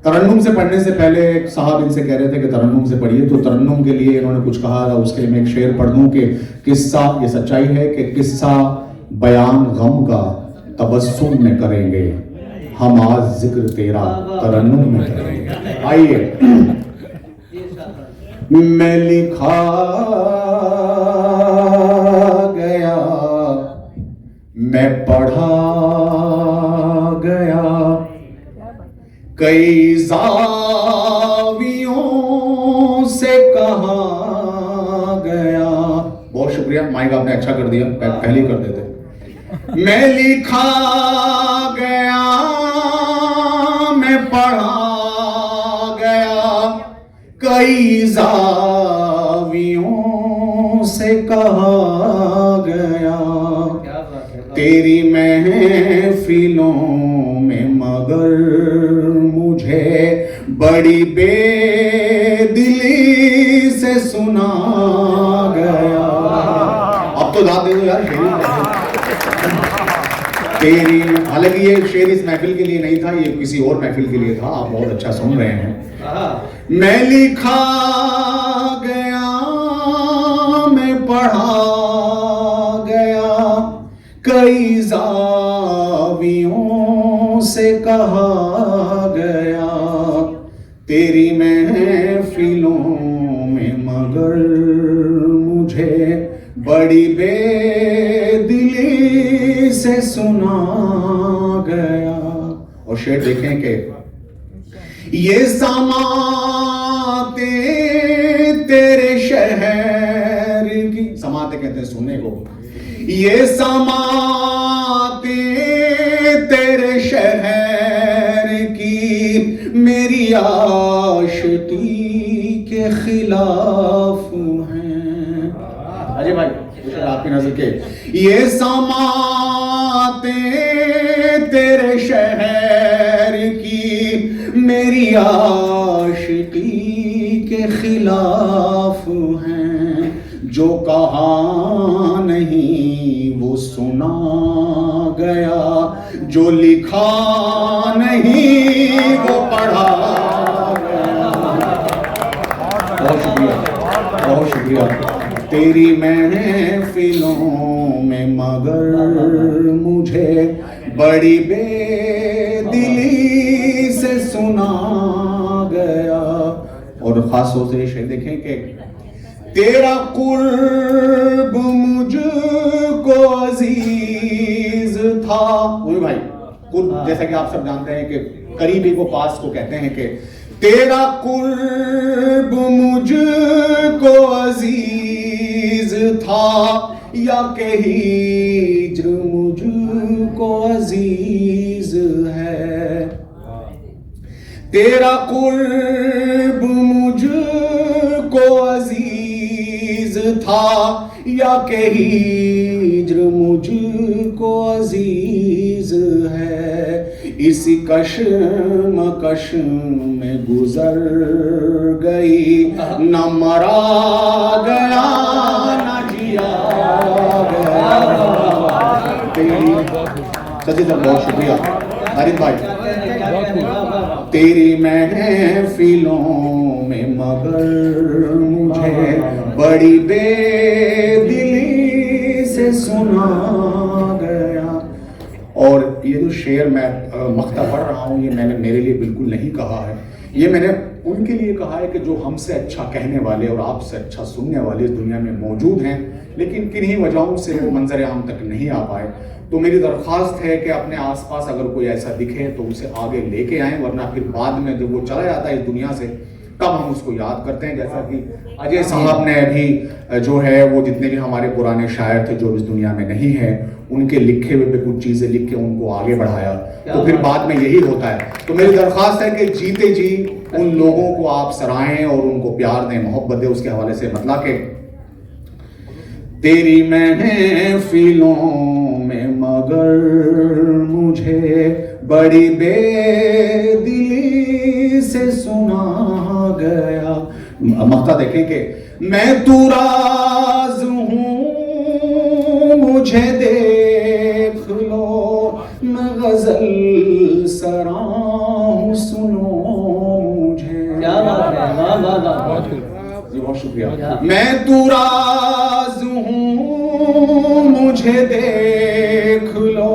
तरन्नुम से पढ़ने से पहले एक साहब इनसे कह रहे थे कि तरन्नुम से पढ़िए, तो तरन्नुम के लिए इन्होंने कुछ कहा था, उसके लिए मैं एक शेर पढ़ दूं कि किस्सा, ये सच्चाई है कि किस्सा बयान गम का तबस्सुम में करेंगे, हम आज जिक्र तेरा तरन्नुम में करेंगे। आइए। मैं लिखा गया, मैं पढ़ा गया, कई जावियों से कहा गया। बहुत शुक्रिया, माइक आपने अच्छा कर दिया, पहले ही कर देते। मैं लिखा गया, मैं पढ़ा गया, कई जावियों से कहा गया, तेरी महफिलों में मगर मुझे बड़ी बेदिली से सुना गया। अब तो दाद दे दो यार, तेरी, हालांकि ये शेर इस महफिल के लिए नहीं था, ये किसी और महफिल के लिए था, आप बहुत अच्छा सुन रहे हैं। मैं लिखा गया, मैं पढ़ा गया, कई जावियों से कहा गया, तेरी महफिलों में मगर मुझे बड़ी बेदिली से सुना गया। और शेर देखें कि ये समाते तेरे शहर की, समाते कहते हैं सुनने को, ये समाते तेरे शहर की मेरी आशिकी के खिलाफ हैं। अजय भाई आपकी नजर के, ये समाते तेरे शहर की मेरी आशिकी के खिलाफ हैं, जो कहा नहीं वो सुना गया, जो लिखा नहीं वो पढ़ा गया। बहुत शुक्रिया, बहुत शुक्रिया। तेरी महफिलों में मगर मुझे बड़ी बेदिली से सुना गया। और खास तौर से शेर देखें कि तेरा कुर्ब मुझको अजीज था। वही भाई कुर्ब, जैसा कि आप सब जानते हैं कि करीबी को, पास को कहते हैं कि तेरा कुर्ब मुझको अजीज था, या के हिज्र मुझको अजीज है। तेरा कुर्ब मुझको अजीज था, या के हिज्र मुझको अजीज है। इसी कश्मकश में गुजर गई, न मरा गया न जिया गया। सच्ची सर बहुत शुक्रिया हरित भाई। तेरी महफिलों में मगर मुझे बड़ी बेदिली से सुना गया। और ये जो शेर मैं मख्ता पढ़ रहा हूँ, ये मैंने मेरे लिए बिल्कुल नहीं कहा है, ये मैंने उनके लिए कहा है कि जो हमसे अच्छा कहने वाले और आपसे अच्छा सुनने वाले इस दुनिया में मौजूद हैं, लेकिन किन्हीं वजहों से वो मंजर आम तक नहीं आ पाए। तो मेरी दरख्वास्त है कि अपने आसपास अगर कोई ऐसा दिखे तो उसे आगे लेके आएं, वरना फिर बाद में जब वो चला जाता है इस दुनिया से तब हम उसको याद करते हैं। जैसा कि अजय साहब ने अभी जो है वो जितने भी हमारे पुराने शायर थे जो इस दुनिया में नहीं है, उनके लिखे हुए पे कुछ चीज़ें लिख के उनको आगे बढ़ाया, तो फिर बाद में यही होता है। तो मेरी दरख्वास्त है कि जीते जी उन लोगों को आप सराहें और उनको प्यार दें, मोहब्बत दें। उसके हवाले से मतलब कि तेरी महफिलों में मगर मुझे बड़ी बेदिली से सुना गया। मक्ता देखें कि मैं तू राज हूँ मुझे देख लो, मैं गजल सरा हूँ सुनो शुक्रिया। मैं तू राज हूँ मुझे देख लो,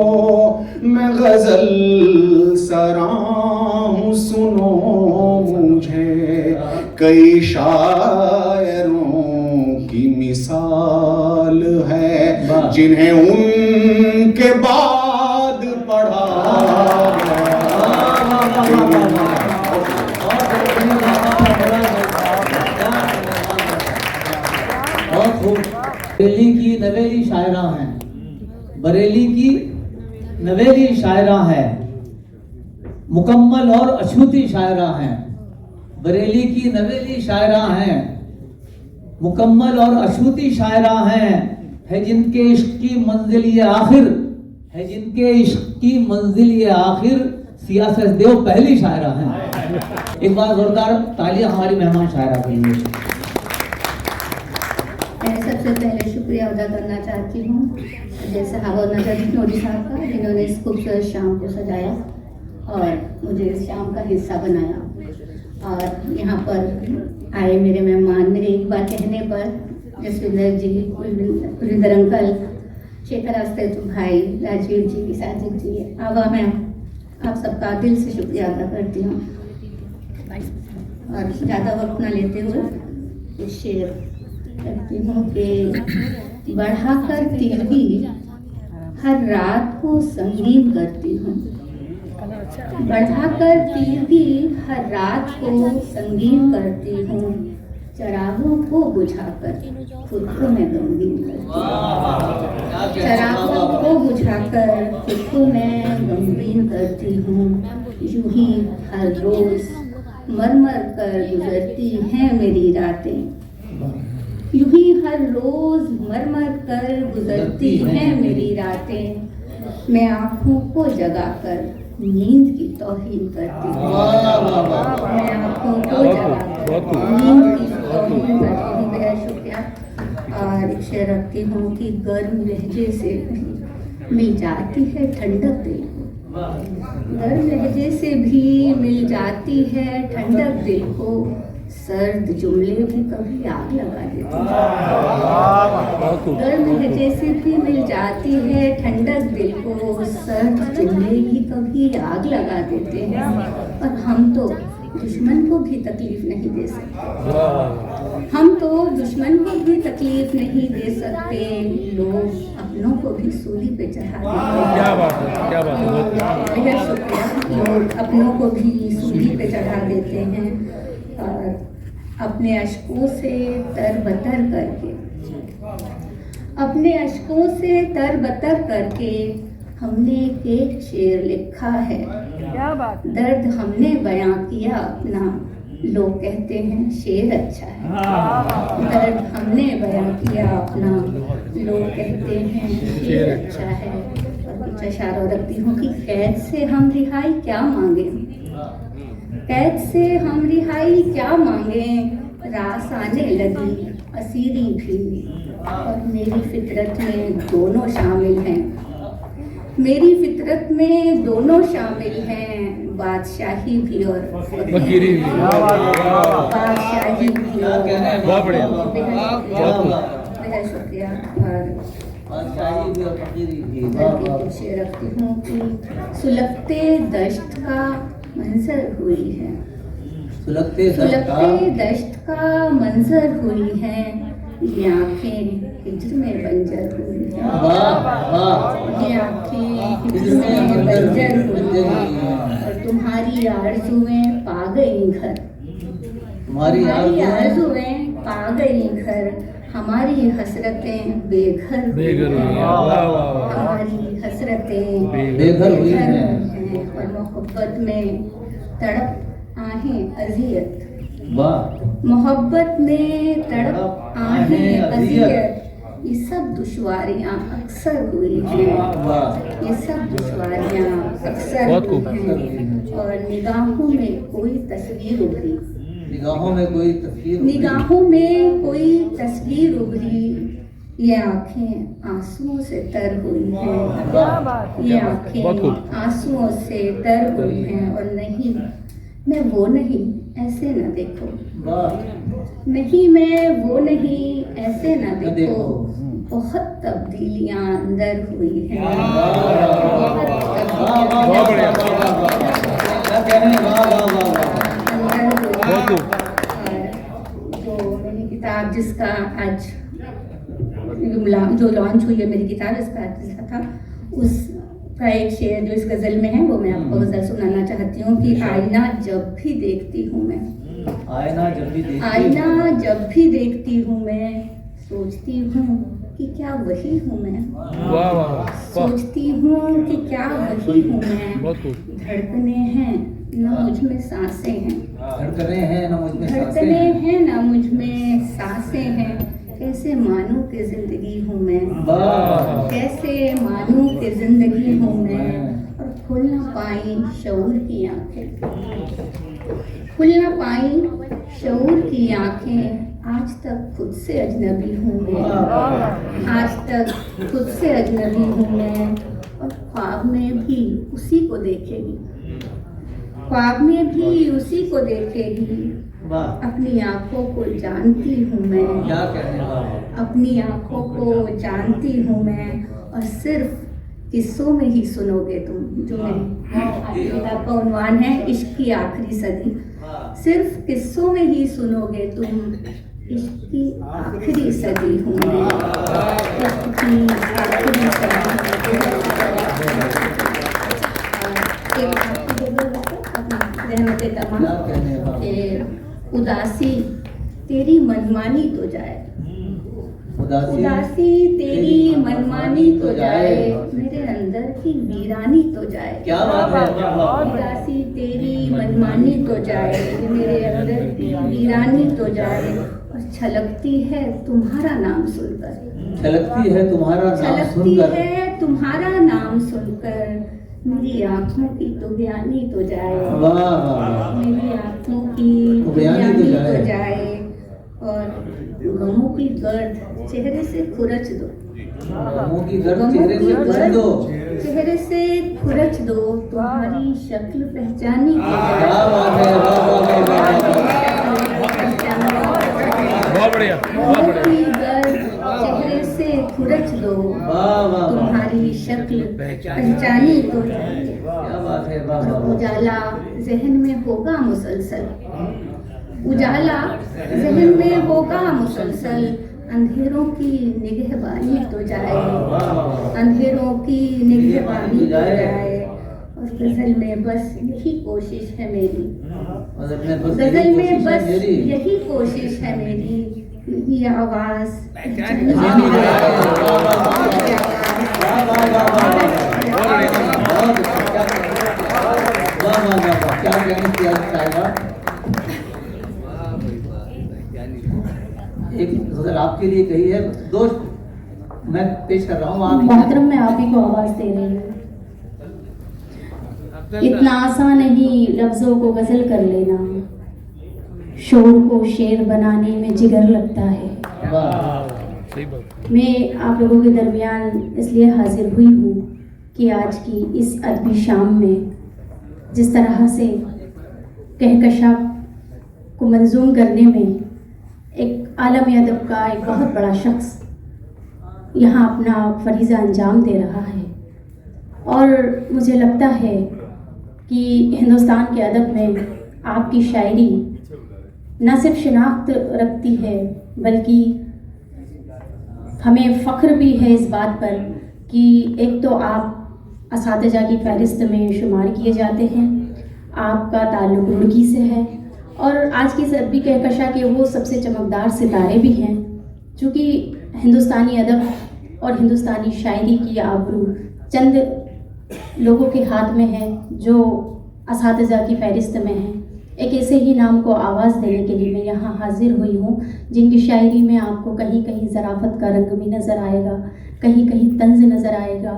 मैं गजल सरा हूँ सुनो मुझे, कई शायरों की मिसाल है जिन्हें उनके बाद पढ़ा। बरेली की नवेली शायरा हैं, बरेली की नवेली शायरा हैं, मुकम्मल और अछूती शायरा हैं। बरेली की नवेली शायरा हैं, मुकम्मल और अछूती शायरा हैं, है जिनके इश्क की मंजिल ये आखिर, है जिनके इश्क की मंजिल ये आखिर, सियासत देव पहली शायरा हैं। एक बार जोरदार तालियां हमारी मेहमान शायरा के लिए। मैं सबसे पहले शुक्रिया अदा करना चाहती हूँ जैसे हावड़ नजर नोडी साहब का, जिन्होंने इस खूबसूरत शाम को सजाया और मुझे इस शाम का हिस्सा बनाया। और यहाँ पर आए मेरे मेहमान, मेरे एक बार कहने पर जसविंदर जी, कुलविंदर अंकल, शेखर आस्ते भाई, राजीव जी, साजिद जी, आवा मैम, आप सबका दिल से शुक्रिया अदा करती हूँ। और ज़्यादा वक्त ना लेते हुए शेर कहती हूँ कि बढ़ाकर टीवी हर रात को संगीन करती हूँ, बढ़ाकर टीवी हर रात को संगीन करती हूँ, चरागों को बुझाकर खुद को मैं गमगीन करती हूँ, चरागों को बुझाकर खुद को मैं गमगीन करती हूँ। यूं ही हर रोज मर कर गुजरती हैं मेरी रातें, यूं ही हर रोज मर कर गुजरती हैं मेरी रातें, मैं आँखों को जगाकर नींद की तौहीन करती हूँ, मैं आँखों को जगाकर नींद की तौहीन करती हूँ। बेहद शुक्रिया। और एक शेर रखती हूँ कि गर्म लहजे से मिल जाती है ठंडक दिल को, गर्म लहजे से भी मिल जाती है ठंडक दिल को, सर्द जुमले भी कभी आग लगा देते हैं, गर्म लहजे से भी मिल जाती है ठंडक दिल को, सर्द जुमले भी कभी आग लगा देते हैं। और हम तो दुश्मन को भी तकलीफ नहीं दे सकते, हम तो दुश्मन को भी तकलीफ नहीं दे सकते, लोग अपनों को भी सूली पे चढ़ा देते हैं। क्या बात है, क्या बात है, बेहद शुक्रिया। लोग अपनों को भी सूली पे चढ़ा देते हैं और अपने अश्कों से तरबतर करके, अपने अश्कों से तरबतर करके हमने एक शेर लिखा है। क्या बात, दर्द हमने बयां किया अपना, लोग कहते हैं शेर अच्छा है, दर्द हमने बयां किया अपना, लोग कहते हैं शेर अच्छा है। और कुछ इशारा रखती हूँ कि कैद से हम रिहाई क्या मांगे, कैद से हम रिहाई क्या मांगे, रास आने लगी असीरी भी, और मेरी फितरत में दोनों शामिल हैं, मेरी फितरत में दोनों शामिल हैं, बादशाही भी और फकीरी भी, बादशाही भी और बेहद शुक्रिया। और शेर रखती हूँ कि सुलगते दश्त का मंजर हुई है, सुलगते दश्त का मंजर हुई है, ये आँखें हिज्र में बंजर हुई है, ये आँखें हिज्र में बंजर हुई है, और तुम्हारी आरज़ुएं पा गई घर, तुम्हारी आरज़ुएं पा गई घर, हमारी हसरतें बेघर हुई हैं, हमारी हसरतें बेघर हुई हैं, और मोहब्बत में तड़प आहें अज़ियत, मोहब्बत में तड़प आहें अज़ियत, ये सब दुश्वारियाँ अक्सर हुई हैं, ये सब दुश्वारियाँ अक्सर हुई हैं, और निगाहों में कोई तस्वीर उभरी, निगाहों में कोई तस्वीर, निगाहों में कोई तस्वीर उभरी, ये आँखें आंसुओं से तर हुई हैं, ये आँखें आंसुओं से तर हुई हैं, और नहीं मैं वो नहीं ऐसे न देखो, वाह नहीं मैं वो नहीं ऐसे ना न देखो, देखो। बहुत तब्दीलियां अंदर हुई हैं। वाह बढ़िया, क्या कह रहे हैं, वाह वाह वाह वाह। अंदर हुई हैं। और जो मेरी किताब जिसका आज जो लॉन्च हुई है मेरी किताब जिसका आज जिसका था, उसका एक शेर जो इस गजल में है वो मैं आपको गजल सुनाना चाहती हूँ कि आईना जब भी देखती हूँ मैं, आईना जब भी देखती आईना जब भी देखती हूँ मैं, सोचती हूँ कि क्या वही हूँ मैं, वाह वाह सोचती हूँ कि क्या वही हूँ मैं, बहुत खूब। धड़कने हैं न मुझ में सांसें हैं, धड़कने हैं ना मुझ में सांसें धड़कने हैं। हैं न मुझ में सांसें हैं, कैसे मानूं कि जिंदगी हूँ मैं, वाह कैसे मानूं कि जिंदगी हूँ मैं। और खुल ना पाई शऊर की आंखें, खुल ना पाई शऊर की आंखें, आज तक खुद से अजनबी हूँ मैं, आज तक खुद से अजनबी हूँ मैं। और ख्वाब में भी उसी को देखेगी, ख्वाब में भी उसी को देखेगी, वाह, अपनी आंखों को जानती हूँ मैं, क्या कहने वाह। अपनी आंखों को जानती हूँ मैं। और सिर्फ किस्सों में ही सुनोगे तुम, जो मेरी किताब का उन्वान है इश्क की आखिरी सदी, सिर्फ किस्सों में ही सुनोगे तुम, इश्क की आखिरी सदी हूँ मैं, इश्क की आखिरी सदी हूँ मैं। एक आपकी रहमत तमाम क्या कहने वाह। के उदासी तेरी मनमानी तो जाए, उदासी तेरी मनमानी तो जाए, मेरे अंदर की वीरानी तो जाए, क्या बात है, वाह वाह। उदासी तेरी मनमानी तो जाए, मेरे अंदर की वीरानी तो जाए। और छलकती है तुम्हारा नाम सुनकर, छलकती है तुम्हारा नाम छलकती सुनकर, है तुम्हारा नाम सुनकर, मेरी आँखों की तुगयानी तो जाए, वाह वाह वाह। मेरी आँखों की तुगयानी तो तुगयानी तो जाए। जाए। और गमों की गर्द चेहरे से खुरच दो, गमों की गर्द गमों चेहरे की से खुरच गर्द दो, चेहरे से खुरच दो, तुम्हारी शक्ल पहचानी तो जाए, क्या बात है, वाह वाह वाह वाह। बहुत बढ़िया बहुत गमों बढ़िया। की गर्द चेहरे से खुरच दो, वाह वाह वाह। तुम्हारी शक्ल पहचानी तो जाए। क्या बात है, वाह वाह और वाह। उजाला जहन में होगा मुसलसल, उजाला जहन में होगा मुसलसल, अंधेरों की निगहबानी तो जाए, अंधेरों की निगहबानी तो जाए। और गजल में बस यही कोशिश है मेरी, गजल में बस यही कोशिश है मेरी, यही आवाज पहचानी तो जाए। क्या कहने किया जाएगा। एक गजल आपके लिए कही है, दोस्त मैं पेश कर रहा हूँ, आप मोहतरम मैं आप ही को आवाज दे रही हूँ। इतना आसान नहीं लफ्जों को गजल कर लेना, शोर को शेर बनाने में जिगर लगता है। वाह, सही बात। मैं आप लोगों के दरमियान इसलिए हाजिर हुई हूँ कि आज की इस अदबी शाम में जिस तरह से कहकशा को मंजूम करने में एक आलम अदब का एक बहुत बड़ा शख्स यहाँ अपना फरीज़ा अंजाम दे रहा है, और मुझे लगता है कि हिंदुस्तान के अदब में आपकी शायरी न सिर्फ शिनाख्त रखती है बल्कि हमें फ़ख्र भी है इस बात पर कि एक तो आप असातिज़ा की फ़हरिस्त में शुमार किए जाते हैं, आपका ताल्लुक़ रुड़की से है, और आज की इस अदबी कहकशा के वो सबसे चमकदार सितारे भी हैं। चूँकि हिंदुस्तानी अदब और हिंदुस्तानी शायरी की आबरू चंद लोगों के हाथ में है जो असातिज़ा की फ़हरिस्त में हैं। एक ऐसे ही नाम को आवाज़ देने के लिए मैं यहाँ हाजिर हुई हूँ जिनकी शायरी में आपको कहीं कहीं ज़राफ़त का रंग भी नज़र आएगा, कहीं कहीं तंज़ नज़र आएगा,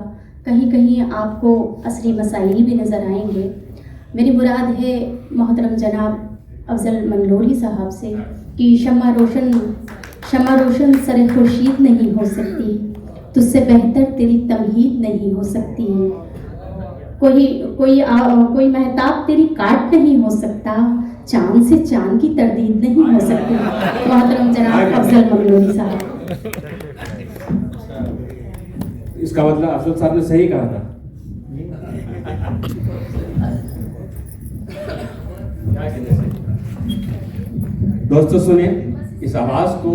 कहीं कहीं आपको असरी मसाइल भी नज़र आएंगे। मेरी मुराद है मोहतरम जनाब अफजल मंगलोरी साहब से कि शम्मा रोशन सरे खुर्शीद नहीं हो सकती, तुझसे बेहतर तेरी तमहीद नहीं हो सकती, कोई महताब तेरी काट नहीं हो सकता, चांद से चांद की तरदीद नहीं हो सकती। मोहतरम जनाब अफजल मखलूमी साहब। इसका मतलब अफजल साहब ने सही कहा था। दोस्तों सुनिए, इस आवाज को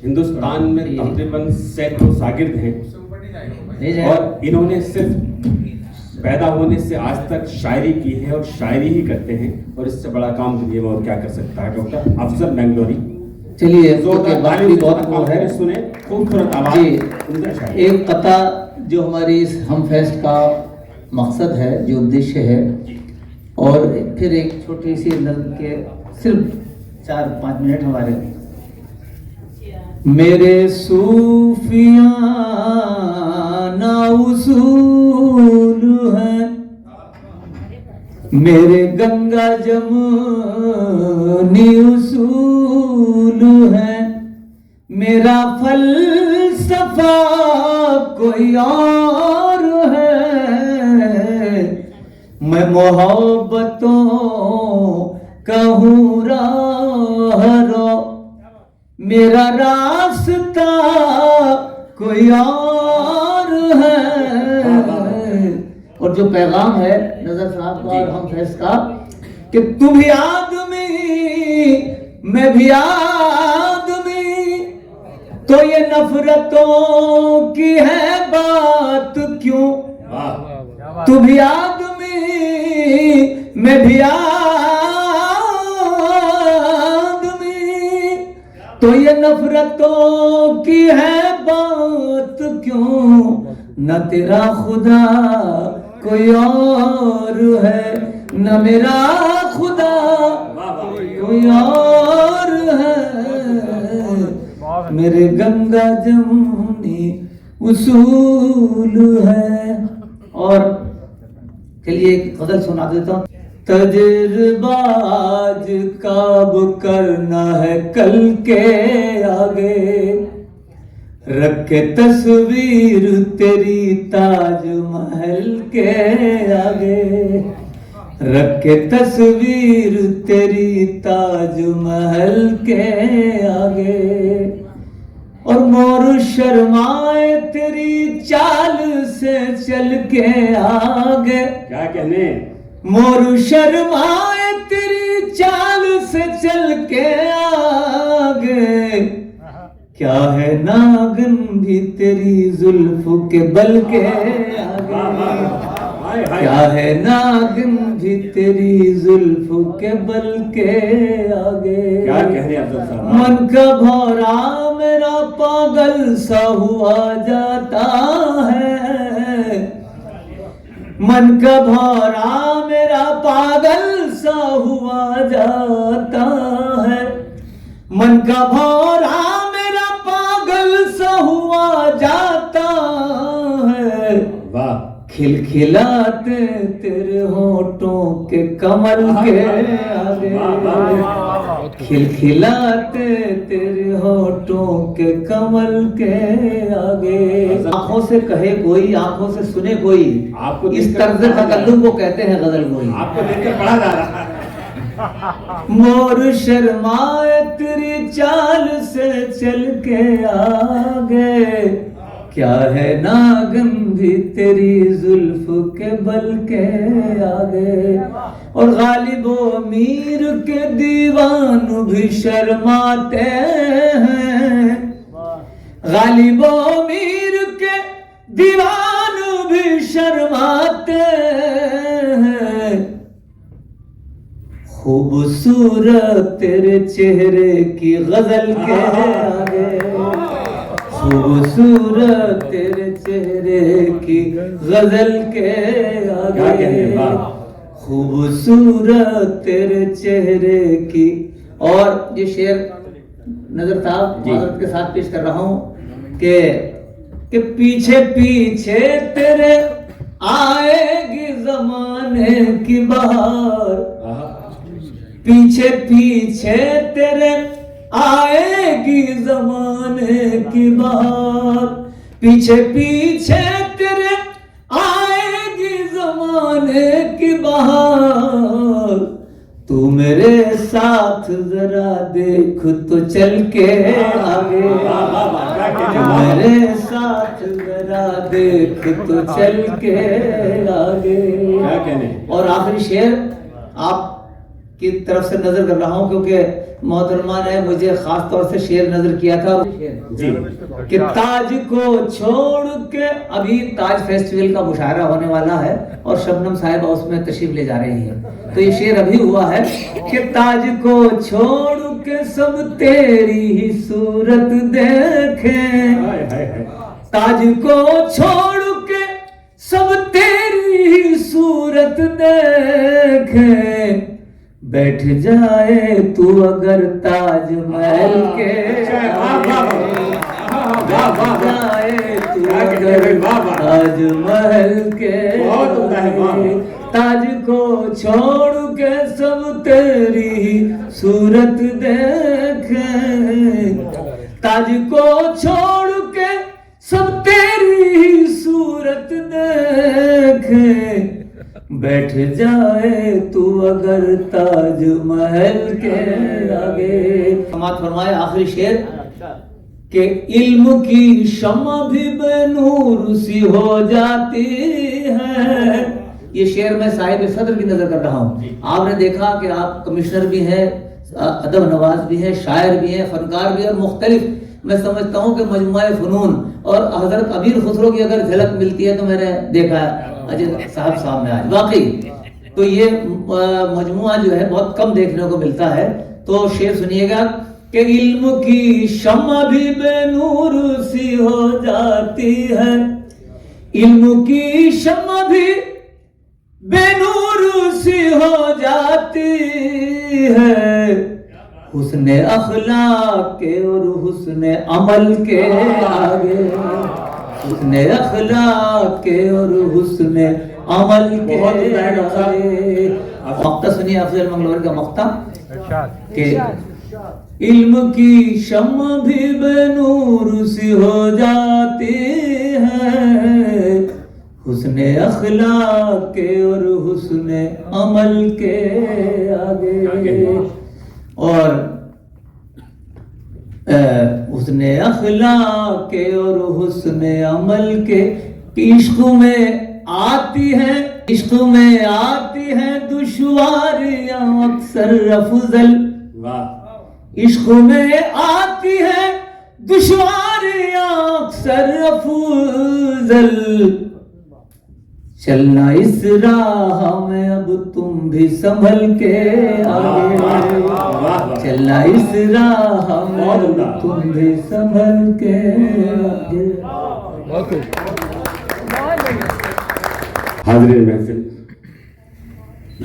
हिंदुस्तान में तकरीबन सैकड़ों शागिर्द हैं और इन्होंने सिर्फ पैदा होने से आज तक शायरी की है और शायरी ही करते हैं, और इससे बड़ा काम दुनिया में और क्या कर सकता है डॉक्टर अफजल मैंगलोरी। चलिए जोरदार बात भी बहुत वो है। सुने खूबसूरत आवाज, जी, सुंदर शायरी। एक कथा जो हमारी इस हम फेस्ट का मकसद है, जो उद्देश्य है, और फिर एक छोटी सी नज़म के सिर्फ 4-5 मिनट हमारे। मेरे सूफियाना उसूल है, मेरे गंगा जमुनी उसूल है, मेरा फलसफा कोई और है, मैं मोहब्बतों कहूँ राहरो, मेरा रास्ता कोई और है। और जो पैगाम है नजर साहब का और हम फैज का कि तू भी आदमी मैं भी आदमी, तो ये नफरतों की है बात क्यों। तू भी आदमी मैं भी तो ये नफरतों की है बात क्यों, न तेरा खुदा कोई और है, न मेरा खुदा कोई और है, मेरे गंगा जमुनी उसूल है। और चलिए एक गजल सुना देता हूँ। तजर्बाज काब करना है कल के आगे, रखे तस्वीर तेरी ताजमहल के आगे, रखे तस्वीर तेरी ताजमहल के आगे, और मोर शर्माए तेरी चाल से चल के आगे। क्या कहने, मोर शर्माए तेरी चाल से चल के आगे, क्या है नागन भी तेरी जुल्फ के बल के आगे, क्या है नागन भी तेरी जुल्फ के बल के आगे। क्या कहने अफजल साहब, मन का भौरा मेरा पागल सा हुआ जाता है, मन का भौरा मेरा पागल सा हुआ जाता है, मन का भौरा मेरा पागल सा हुआ जाता है। वाह, खिलखिलाते तेरे होठों के कमल के आगे, खिलखिलाते तेरे होठों के कमल के आगे। आंखों से कहे कोई, आंखों से सुने कोई, आपको इस तर्ज तकल्लुम को कहते हैं गजल गोई। आपको देखकर पढ़ा जा रहा है। मोर शर्माए तेरी चाल से चल के आगे, क्या है नागन भी तेरी जुल्फ के बल के आगे, और गालिबो मीर के दीवान भी शर्माते हैं, गालिबो मीर के दीवान भी शर्माते हैं, खूबसूरत तेरे चेहरे की गजल के आगे, खूबसूरत तेरे चेहरे की गजल के आगे, खूबसूरत तेरे चेहरे की। और ये शेर नजर साहब माजरत के साथ पेश कर रहा हूँ कि पीछे पीछे तेरे आएगी जमाने की बहार, पीछे पीछे तेरे आएगी जमाने की बहार, पीछे पीछे तेरे आएगी जमाने की बहार, तू मेरे मेरे साथ जरा देख तो चल के आगे, मेरे साथ जरा देख तो चल के आगे। क्या कहने? और आखिरी शेर आप की तरफ से नजर कर रहा हूं, क्योंकि मोहतरमा ने मुझे खास तौर से शेर नजर किया था जी। कि ताज को छोड़ के, अभी ताज फेस्टिवल का मुशायरा होने वाला है और शबनम साहिबा उसमें तशरीफ ले जा रही है, तो ये शेर अभी हुआ है कि ताज को छोड़ के सब तेरी ही सूरत देखें, हाय हाय हाय। ताज को छोड़ के सब तेरी ही सूरत देखें, बैठ जाए तू अगर ताजमहल के आगे, बैठ जाए तू अगर ताजमहल के आगे, ताज को छोड़ के सब तेरी ही सूरत देखे, ताज को छोड़ के सब तेरी ही सूरत देखे, बैठ जाए तू अगर ताजमहल के आगे। समात फरमाए आखिरी शेर कि इल्म की शम्मा भी बेनूर सी हो जाती है। ये शेर मैं साहिब सदर की नजर कर रहा हूँ। आपने देखा कि आप कमिश्नर भी हैं, अदब नवाज भी हैं, शायर भी हैं, फनकार भी हैं, और मुख्तलिफ मैं समझता हूँ कि मजमुआ फ़नून और हजरत अमीर खुसरो की अगर झलक मिलती है तो मैंने देखा अजय साहब में आज वाकई, तो ये मजमुआ जो है बहुत कम देखने को मिलता है। तो शेर सुनिएगा कि इल्म की शम्मा भी बेनूर सी हो जाती है, इल्म की शम्मा भी बेनूर सी हो जाती है, हुस्ने अखलाक के और हुस्ने अमल के आगे, हुस्ने अखलाक के और हुस्ने अमल के आगे। मक्ता सुनिए अफजल मंगलवार का मक्ता के इल्म की शम्मा भी बेनूर सी हो जाती है, हुस्ने अखलाक के और हुस्ने अमल के आगे। और हुस्ने अखलाक के और हुस्ने अमल के इश्क में आती है, इश्क में आती है दुश्वारियां अक्सर अफजल, इश्क में आती है दुश्वारियां अक्सर अफजल, चलना इस राह में अब तुम भी संभल के आगे, चलना इस राह में अब तुम भी संभल के आगे। हाज़िरीन महफिल,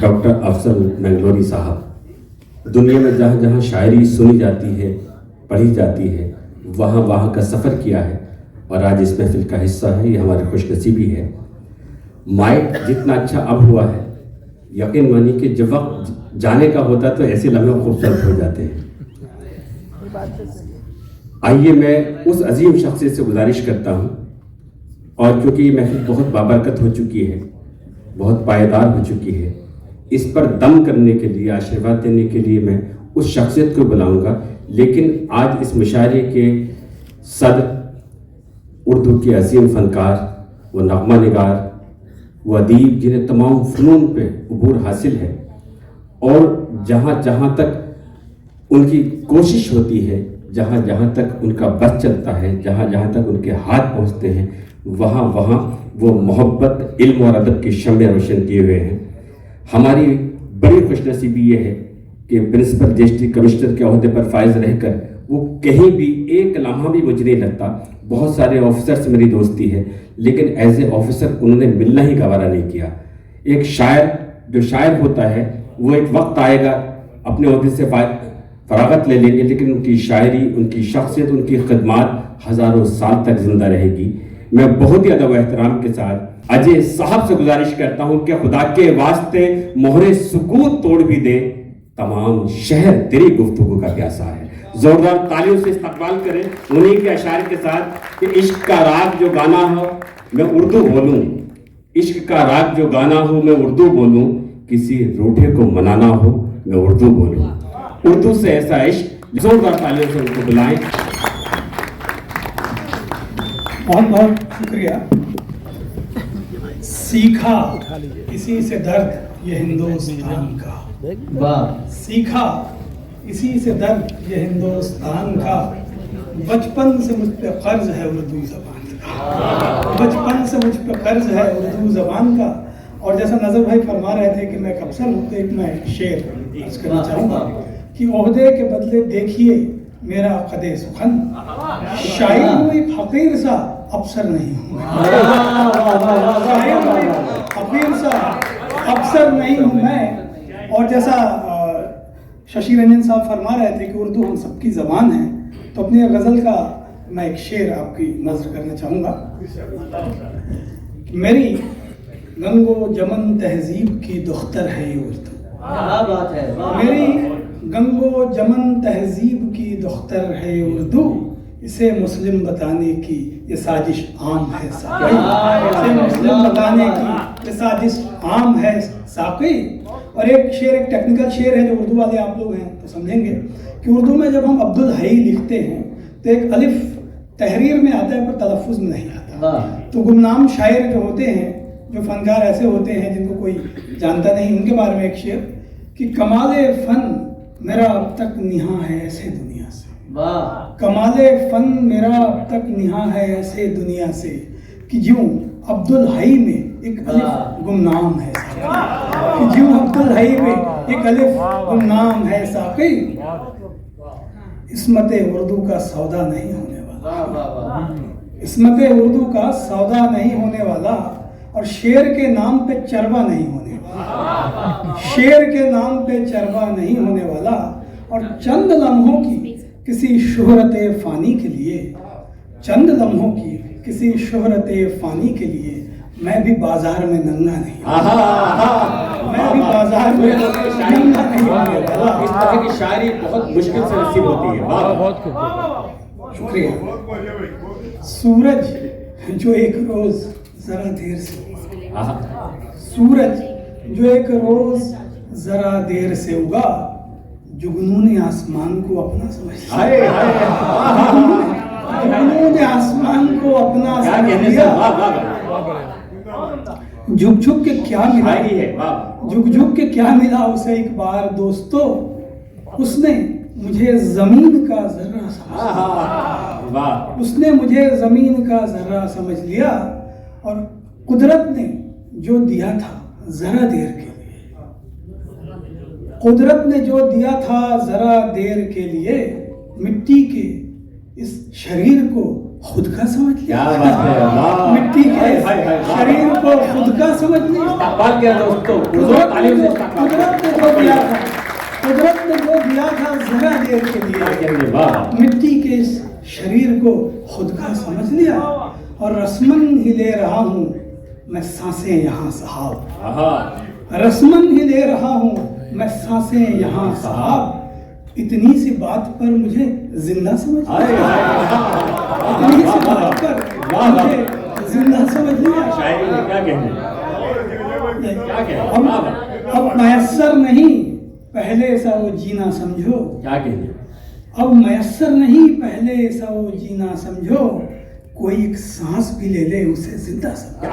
डॉक्टर अफजल मंगलोरी साहब दुनिया में जहाँ जहाँ शायरी सुनी जाती है, पढ़ी जाती है, वहाँ वहाँ का सफ़र किया है और आज इस महफिल का हिस्सा है। ये हमारी खुशनसीबी है। माइक जितना अच्छा अब हुआ है, यकीन मानिए कि जब वक्त जाने का होता तो ऐसे लम्हे खूबसूरत हो जाते हैं। आइए मैं उस अजीम शख्सियत से गुजारिश करता हूँ, और क्योंकि ये महफिल बहुत बाबरकत हो चुकी है, बहुत पायदार हो चुकी है, इस पर दम करने के लिए, आशीर्वाद देने के लिए मैं उस शख्सियत को बुलाऊंगा। लेकिन आज इस मुशायरे के सदर, उर्दू के अजीम फनकार, वो नगमा निगार, वो अदीब जिन्हें तमाम फ़नून पे अबूर हासिल है, और जहाँ जहाँ तक उनकी कोशिश होती है, जहाँ जहाँ तक उनका बस चलता है, जहाँ जहाँ तक उनके हाथ पहुँचते हैं, वहाँ वहाँ वो मोहब्बत, इल्म और अदब की शम्में रोशन किए हुए हैं। हमारी बड़ी खुशनसीबी ये है कि प्रिंसिपल डिस्ट्रिक्ट कमिश्नर के अहदे पर फायज रहकर वो कहीं भी एक लम्हा भी मुझे नहीं लगता। बहुत सारे ऑफिसर से मेरी दोस्ती है, लेकिन एज ए ऑफिसर उन्होंने मिलना ही गवारा नहीं किया। एक शायर जो शायर होता है वो एक वक्त आएगा अपने अहदे से फरागत ले लेंगे, लेकिन उनकी शायरी, उनकी शख्सियत, उनकी खिदमत हज़ारों साल तक जिंदा रहेगी। मैं बहुत ही अदब व एहतराम के साथ अजय साहब से गुजारिश करता हूं कि खुदा के वास्ते मोहरे सुकूत तोड़ भी दे, तमाम शहर तेरी गुफ्तगू का प्यासा है। जोरदार तालियों से इस्तकबाल करें उन्हीं के अशार के साथ कि इश्क का राग जो गाना हो मैं उर्दू बोलूं, इश्क का राग जो गाना हो मैं उर्दू बोलूं, किसी रूठे को मनाना हो मैं उर्दू बोलूं। उर्दू से ऐसा इश्क, जोरदार तालियों से उनको बुलाएं। बहुत बहुत शुक्रिया। सीखा इसी से दर्द ये हिंदुस्तान का, वाह, सीखा इसी से दर्द ये हिंदुस्तान का, बचपन से मुझ पे कर्ज है उर्दू जबान का, बचपन से मुझ पे कर्ज है उर्दू जबान का। और जैसा नजर भाई फरमा रहे थे कि मैं एक अफसर हूँ, तो एक मैं शेर अर्ज करना चाहूँगा कि ओहदे के बदले देखिए मेरा कदे सुखन, शायर हूँ एक हकीर सा अफसर नहीं हूँ, शायर हूँ एक हकीर सा अफसर नहीं हूँ मैं। और जैसा शशि रंजन साहब फरमा रहे थे कि उर्दू हम सबकी ज़बान है, तो अपनी गज़ल का मैं एक शेर आपकी नज़र करना चाहूँगा। मेरी गंगो जमन तहजीब की दुख्तर है ये उर्दू, क्या बात है, वाह। मेरी गंगो जमन तहजीब की दुख्तर है ये उर्दू, इसे मुस्लिम बताने की ये साजिश आम है साक़ी, इसे मुस्लिम बताने की ये साजिश आम है साक़ी। और एक शेर, एक टेक्निकल शेर है जो उर्दू वाले आप लोग हैं तो समझेंगे कि उर्दू में जब हम अब्दुल हई लिखते हैं तो एक अलिफ तहरीर में आता है पर तलफ़ुज़ में नहीं आता। तो गुमनाम शायर जो होते हैं, जो फनकार ऐसे होते हैं जिनको कोई जानता नहीं, उनके बारे में एक शेर कि कमाले फन मेरा अब तक निहा है ऐसे दुनिया से, वाह, कमाले फन मेरा अब तक निहा है ऐसे दुनिया से, कि यूं अब्दुल हई में एक अलिफ गुमनाम है साक़ी, कि यूं अब्दुल हई में एक अलिफ गुमनाम है साक़ी। इस्मत उर्दू का सौदा नहीं होने वाला, इस्मत उर्दू का सौदा नहीं होने वाला, और शेर के नाम पे चरवा नहीं होने वाला, शेर के नाम पे चरवा नहीं होने वाला। और चंद लम्हों की किसी शोहरत फानी के लिए, चंद लम्हों की किसी शोहरत फानी के लिए मैं भी बाजार में नंगा नहीं, मैं भी बाजार में नंगा नहीं होने वाला। इस तरह की शायरी बहुत मुश्किल से नसीब होती है। वाह, बहुत खूब। शुक्रिया। सूरज जो एक रोज जरा देर से, सूरज जो एक रोज जरा देर से उगा, जुगनून आसमान को अपना समझ लिया, जुगनून आसमान को अपना समझ लिया। झुक झुक के क्या मिला, झुक झुक के क्या मिला उसे एक बार दोस्तों, उसने मुझे जमीन का जर्रा समझ, उसने मुझे जमीन का जर्रा समझ लिया। और कुदरत ने जो दिया था जरा देर के लिए, कुदरत ने जो दिया था जरा देर के लिए, मिट्टी के इस शरीर को खुद का समझ लिया, मिट्टी के शरीर को खुद का समझ लिया। कुदरत ने जो दिया था, कुदरत ने जो दिया था जरा देर के लिए, मिट्टी के इस शरीर को खुद का समझ लिया। और रस्मन ही ले रहा हूँ मैं सांसें यहाँ साहब, रस्मन ही ले रहा हूँ मैं सांसें यहाँ साहब, इतनी सी बात पर मुझे जिंदा समझ लिया, इतनी सी बात पर मुझे जिंदा समझ लिया। अब मैसर नहीं पहले सा वो जीना समझो, क्या कहने, अब मैसर नहीं पहले सा वो जीना समझो, कोई एक सांस भी ले ले उसे जिंदा समझो,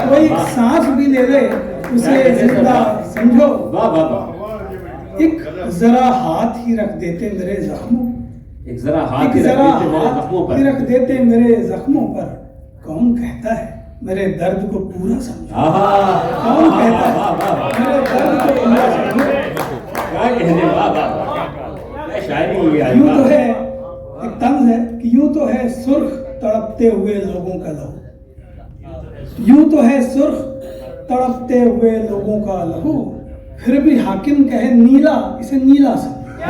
कोई एक सांस भी ले ले उसे जिंदा समझो। एक जरा हाथ ही रख देते मेरे जख्मों, एक जरा हाथ ही रख देते मेरे जख्मों पर, कौन कहता है मेरे दर्द को पूरा समझो, कौन कहता है मेरे दर्द को पूरा समझो। क्या कहने, यूं तो है, एक तंज है कि यूं तो है सुर्ख तड़पते हुए लोगों का लहू, यूं तो है सुर्ख तड़पते हुए लोगों का लहू, फिर भी हाकिम कहे नीला इसे नीला समझो,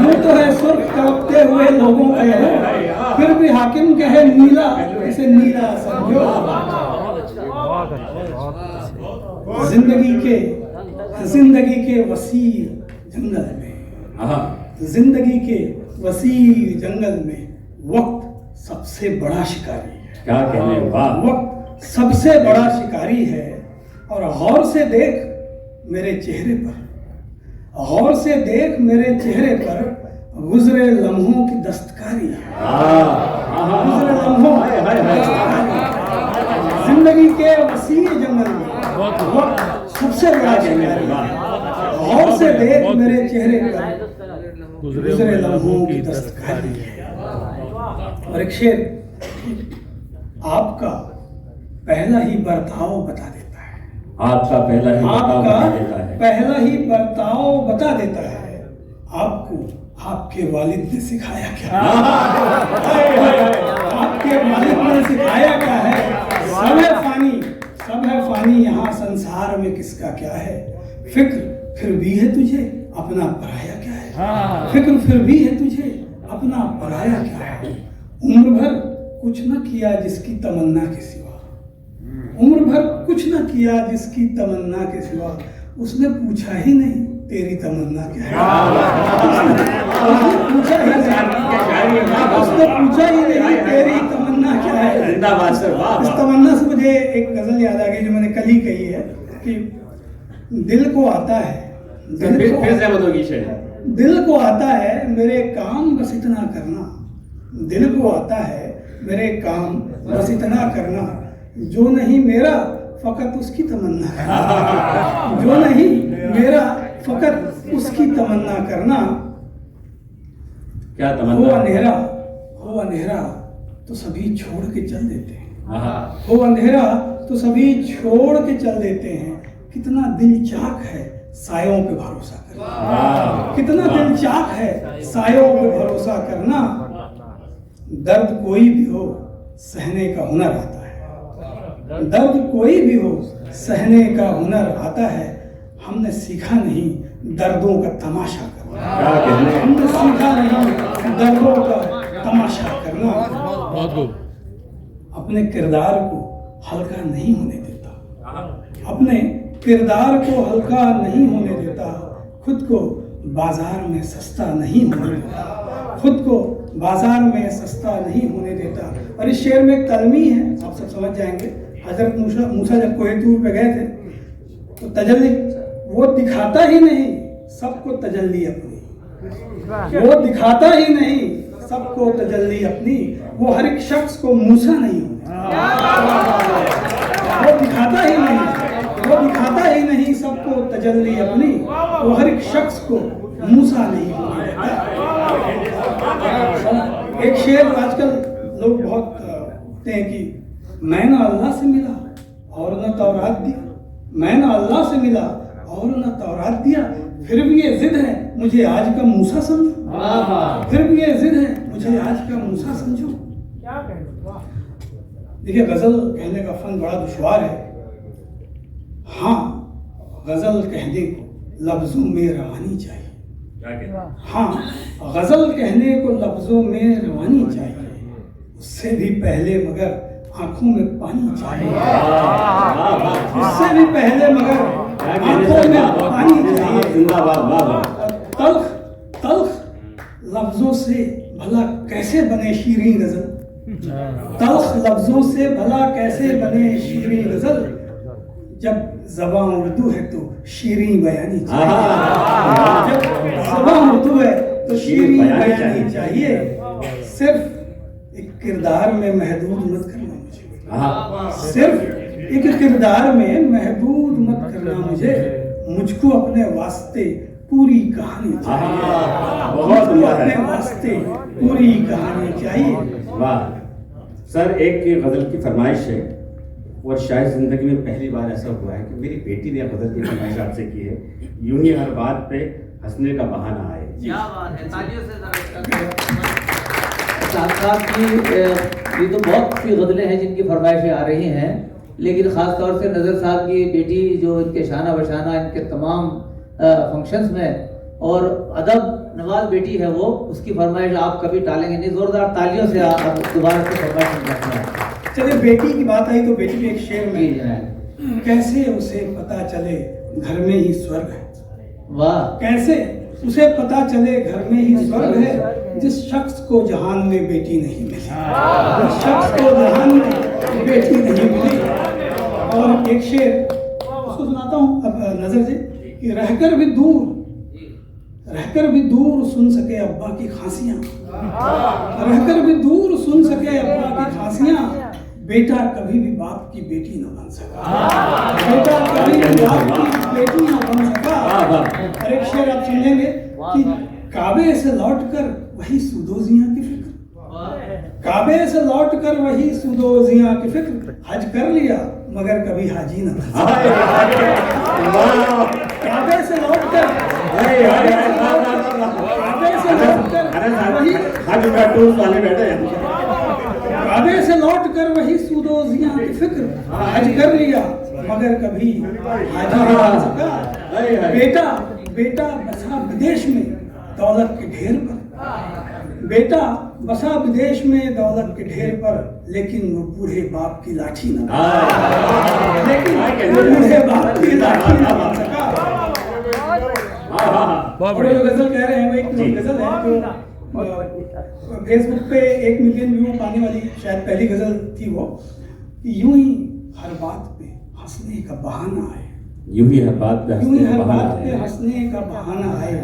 यूं तो है सुर्ख तड़पते हुए लोगों का लहू, फिर भी हाकिम कहे नीला इसे नीला समझो। जिंदगी के वसी जंगल में, जिंदगी के वसी जंगल में वक्त सबसे बड़ा शिकारी है, क्या कहने, वाह, वक्त सबसे बड़ा शिकारी है। और गौर से देख मेरे चेहरे पर, गौर से देख मेरे चेहरे पर गुजरे लम्हों की दस्तकारी है। गुजरे लम्हों की दस्तकारी। जिंदगी के वसीए जंगल में वक्त सबसे बड़ा जंगल है। गौर से देख मेरे चेहरे पर गुजरे लम्हों की दस्तकारी है। और एक शेर, आपका पहला ही बर्ताव बता देता है। आपका पहला ही बर्ताव बता देता है। पहला ही बर्ताव बता देता है। आपको आपके वालिद ने सिखाया क्या? आपके वालिद ने सिखाया क्या है? सब है फानी यहाँ संसार में किसका क्या है? फिक्र फिर भी है तुझे अपना पराया क्या है? फिक्र फिर भी है तुझे अपना पराया क्या है? उम्र भर कुछ न किया जिसकी तमन्ना के सिवा, उम्र भर कुछ न किया जिसकी तमन्ना के सिवा, उसने पूछा ही नहीं तेरी तमन्ना क्या है? उसने पूछा ही नहीं तेरी तमन्ना क्या है? जिंदाबाद सर, वाह। इस तमन्ना से मुझे एक गजल याद आ गई जो मैंने कल ही कही है कि दिल को आता है, दिल को आता है मेरे काम बस इतना करना, दिल को आता है मेरे काम बस इतना करना, जो नहीं मेरा फकत उसकी तमन्ना करना, जो नहीं मेरा फकत उसकी तमन्ना करना। क्या तमन्ना? हो अंधेरा तो सभी छोड़ के चल देते हैं, हो अंधेरा तो सभी छोड़ के चल देते हैं। कितना दिल चाक है सायों पे भरोसा करना, कितना दिल चाक है सायों पे भरोसा करना। दर्द कोई भी हो सहने का हुनर आता है, दर्द कोई भी हो सहने का हुनर आता है। हमने सीखा नहीं दर्दों का तमाशा करना, हमने सीखा नहीं दर्दों का तमाशा करना। अपने किरदार को हल्का नहीं होने देता, अपने किरदार को हल्का नहीं होने देता। खुद को बाजार में सस्ता नहीं होने देता, खुद को बाजार में सस्ता नहीं होने देता। और इस शेर में एक तलमी है, आप सब समझ जाएंगे। हजरत मूसा जब कोहे तूर पे गए थे तो तजल्ली, वो दिखाता ही नहीं सबको तजल्ली अपनी, वो दिखाता ही नहीं सबको तजल्ली अपनी। वो हर एक शख्स को मूसा नहीं होता, वो दिखाता ही नहीं, वो दिखाता ही नहीं सबको तजल्ली अपनी। वो हर एक शख्स को मूसा नहीं होता। एक शेर आजकल लोग बहुत कहते हैं कि मैं ना अल्लाह से मिला और न तौरात दिया, मैं ना अल्लाह से मिला और न तौरात दिया, फिर भी ये जिद है मुझे आज का मूसा समझो, फिर भी ये जिद है मुझे आज का मूसा समझो। देखिए, गजल कहने का फन बड़ा दुश्वार है। हाँ, गजल कहने को लफ्जों में रवानी चाहिए। हाँ, गजल कहने को लफ्जों में रवानी चाहिए, उससे भी पहले मगर आंखों में पानी चाहिए, उससे भी पहले मगर आंखों में पानी चाहिए। तल्ख तल्ख लफ्जों से भला कैसे बने शीरीं गजल, तल्ख लफ्जों से भला कैसे बने शीरीं गजल। जब ज़बान उर्दू है तो शीरीं बयानी चाहिए, जब ज़बान उर्दू है तो शीरीं बयानी चाहिए। सिर्फ एक किरदार में महदूद मत करना मुझे, सिर्फ एक किरदार में महदूद मत करना मुझे। मुझको अपने वास्ते पूरी कहानी चाहिए, मुझको अपने वास्ते पूरी कहानी चाहिए। वाह सर, एक गजल की फरमाइश है और शायद जिंदगी में पहली बार ऐसा हुआ है कि मेरी बेटी ने गजल की फरमाइश आपसे की है। यूं ही हर बात पे हंसने का बहाना आए। क्या बात है, तालियों से साहब की ये तो बहुत सी गजलें हैं जिनकी फरमाइशें आ रही हैं, लेकिन ख़ास तौर से नज़र साहब की बेटी जो इनके शाना बशाना इनके तमाम फंक्शंस में और अदब नवाज बेटी है, वो उसकी फरमाइश आप कभी टालेंगे नहीं। जोरदार तालियों से आप दोबारा से फरमाइश करते हैं। चलिए, बेटी की बात आई तो बेटी भी एक शेर में, कैसे उसे पता चले घर में ही स्वर्ग है। वाह, कैसे उसे पता चले घर में ही स्वर्ग है, जिस शख्स को जहान में बेटी नहीं मिली, जिस शख्स को जहान में बेटी नहीं मिली। और एक शेर उसको सुनाता हूँ अब नजर से। कि रहकर भी दूर सुन सके अब्बा की खांसियां, रहकर भी दूर सुन सके अब्बा की खांसियां, बेटा कभी भी बाप की बेटी न बन सका, बेटा कभी भी बाप की बेटी न बन सका। और एक शेर आप सुनेंगे कि काबे से लौटकर वही सुदोजियां की फिक्र, काबे से लौटकर वही सुदोजियां की फिक्र, हज कर लिया मगर कभी हाजी न बन सका। काबे से लौटकर काबे से लौटकर वही सुदोजियां की फिक्र, हज कर लिया मगर कभी हाजी न बन सका। बेटा बसा विदेश में दौलत के ढेर पर, बेटा बसा विदेश में दौलत के ढेर पर, लेकिन वो बूढ़े बाप की लाठी न, लेकिन वो बूढ़े बाप की लाठी न बन सका। और जो गजल कह रहे हैं वो एक गजल है जो फेसबुक पे 1 मिलियन व्यू पाने वाली शायद पहली गजल थी वो, यूं ही हर बात पे हंसने का बहाना आए, यूं ही हर बात पे हंसने का बहाना आए,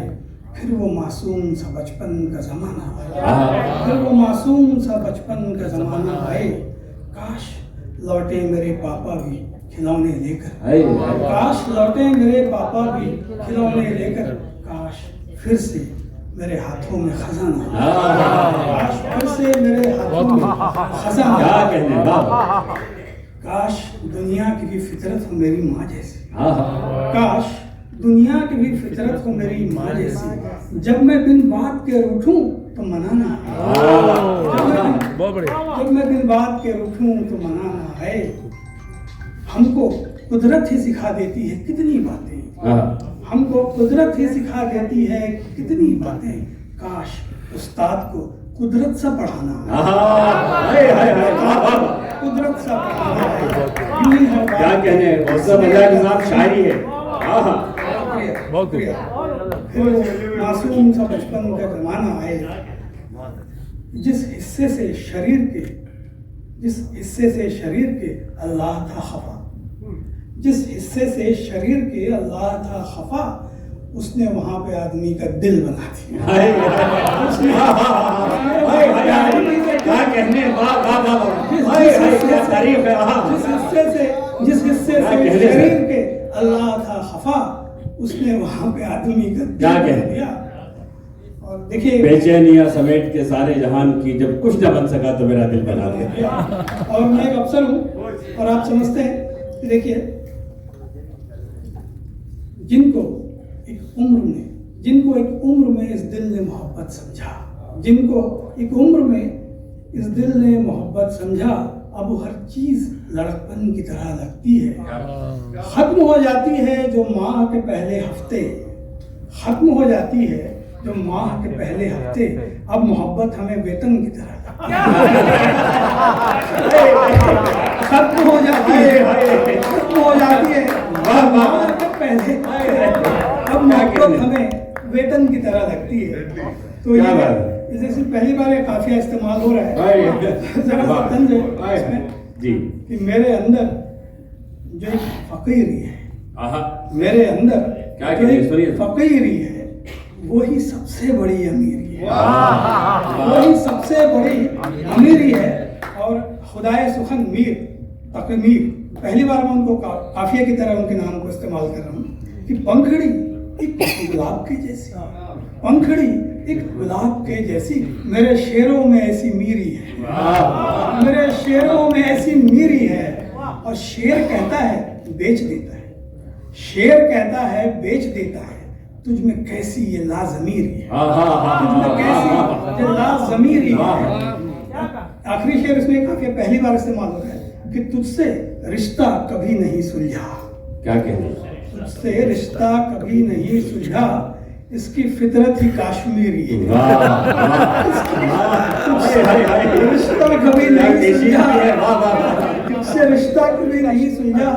फिर वो मासूम सा बचपन का जमाना आए, फिर वो मासूम सा बचपन का जमाना आए, काश लौटे मेरे पापा भी खिलौने लेकर, काश लौटे मेरे पापा भी खिलौने लेकर, काश फिर से मेरे हाथों में खजाना, काश फिर से मेरे हाथों में खजाना, काश दुनिया की भी फितरत हो मेरी माँ जैसी, काश दुनिया की भी फितरत हो मेरी माँ जैसी, जब मैं बिन बात के रूठूं तो मनाना है, जब मैं बिन बात के रूठूं तो मनाना है। हमको कुदरत ही सिखा देती है कितनी बातें, हमको कुदरत ही सिखा देती है कितनी बातें, काश उस्ताद को कुदरत सा पढ़ाना है, कुदरत सा पढ़ाना है। क्या कहने, शायरी है। बहुत फिर मासूम सा बचपन का जमाना आए, जिस हिस्से से शरीर के अल्लाह था खफा, जिस हिस्से से शरीर के अल्लाह था खफा, उसने वहां पे आदमी का दिल बना दिया। जिस हिस्से से शरीर के अल्लाह था खफा, उसने वहां पे आदमी का दिल बना दिया। और देखिए बेचैनियां समेट के सारे जहान की, जब कुछ न बन सका तो मेरा दिल बना दिया। और मैं एक अफसर हूँ और आप समझते हैं कि देखिए जिनको एक उम्र में इस दिल ने मोहब्बत समझा, जिनको एक उम्र में इस दिल ने मोहब्बत समझा, अब हर चीज लड़कपन की तरह लगती है। खत्म हो जाती है जो माह के पहले हफ्ते, खत्म हो जाती है जो माह के पहले हफ्ते, अब मोहब्बत हमें वेतन की तरह लगती है। खत्म हो जाती है, खत्म हो जाती है माह के पहले, अब मोहब्बत हमें वेतन की तरह लगती है। तो ये जैसे पहली बार ये काफिया इस्तेमाल हो रहा है, जरा सा तंज है इसमें जी कि मेरे अंदर जो एक फकीरी है, मेरे अंदर जो एक फकीरी है, वही सबसे बड़ी अमीरी है, वही सबसे बड़ी अमीरी है। और खुदाए सुखन मीर तकमीर, पहली बार मैं उनको काफिया की तरह उनके नाम को इस्तेमाल कर रहा हूँ कि पंखड़ी एक गुलाब के जैसी, पंखड़ी एक गुलाब के जैसी, मेरे शेरों में ऐसी मीरी है, मेरे शेरों में ऐसी मीरी है। और शेर कहता है बेच देता है, शेर कहता है बेच देता है, तुझ में कैसी ये लाजमीरी है, तुझ में कैसी ये लाजमीरी है। आखिरी शेर इसमें काफी पहली बार इस्तेमाल हो रहा है कि तुझसे रिश्ता कभी नहीं सुलझा, क्या कहने, तुझसे रिश्ता कभी नहीं सुलझा, इसकी फितरत ही काश्मीरी है। रिश्ता कभी नहीं सुलझा, इससे रिश्ता कभी नहीं सुलझा,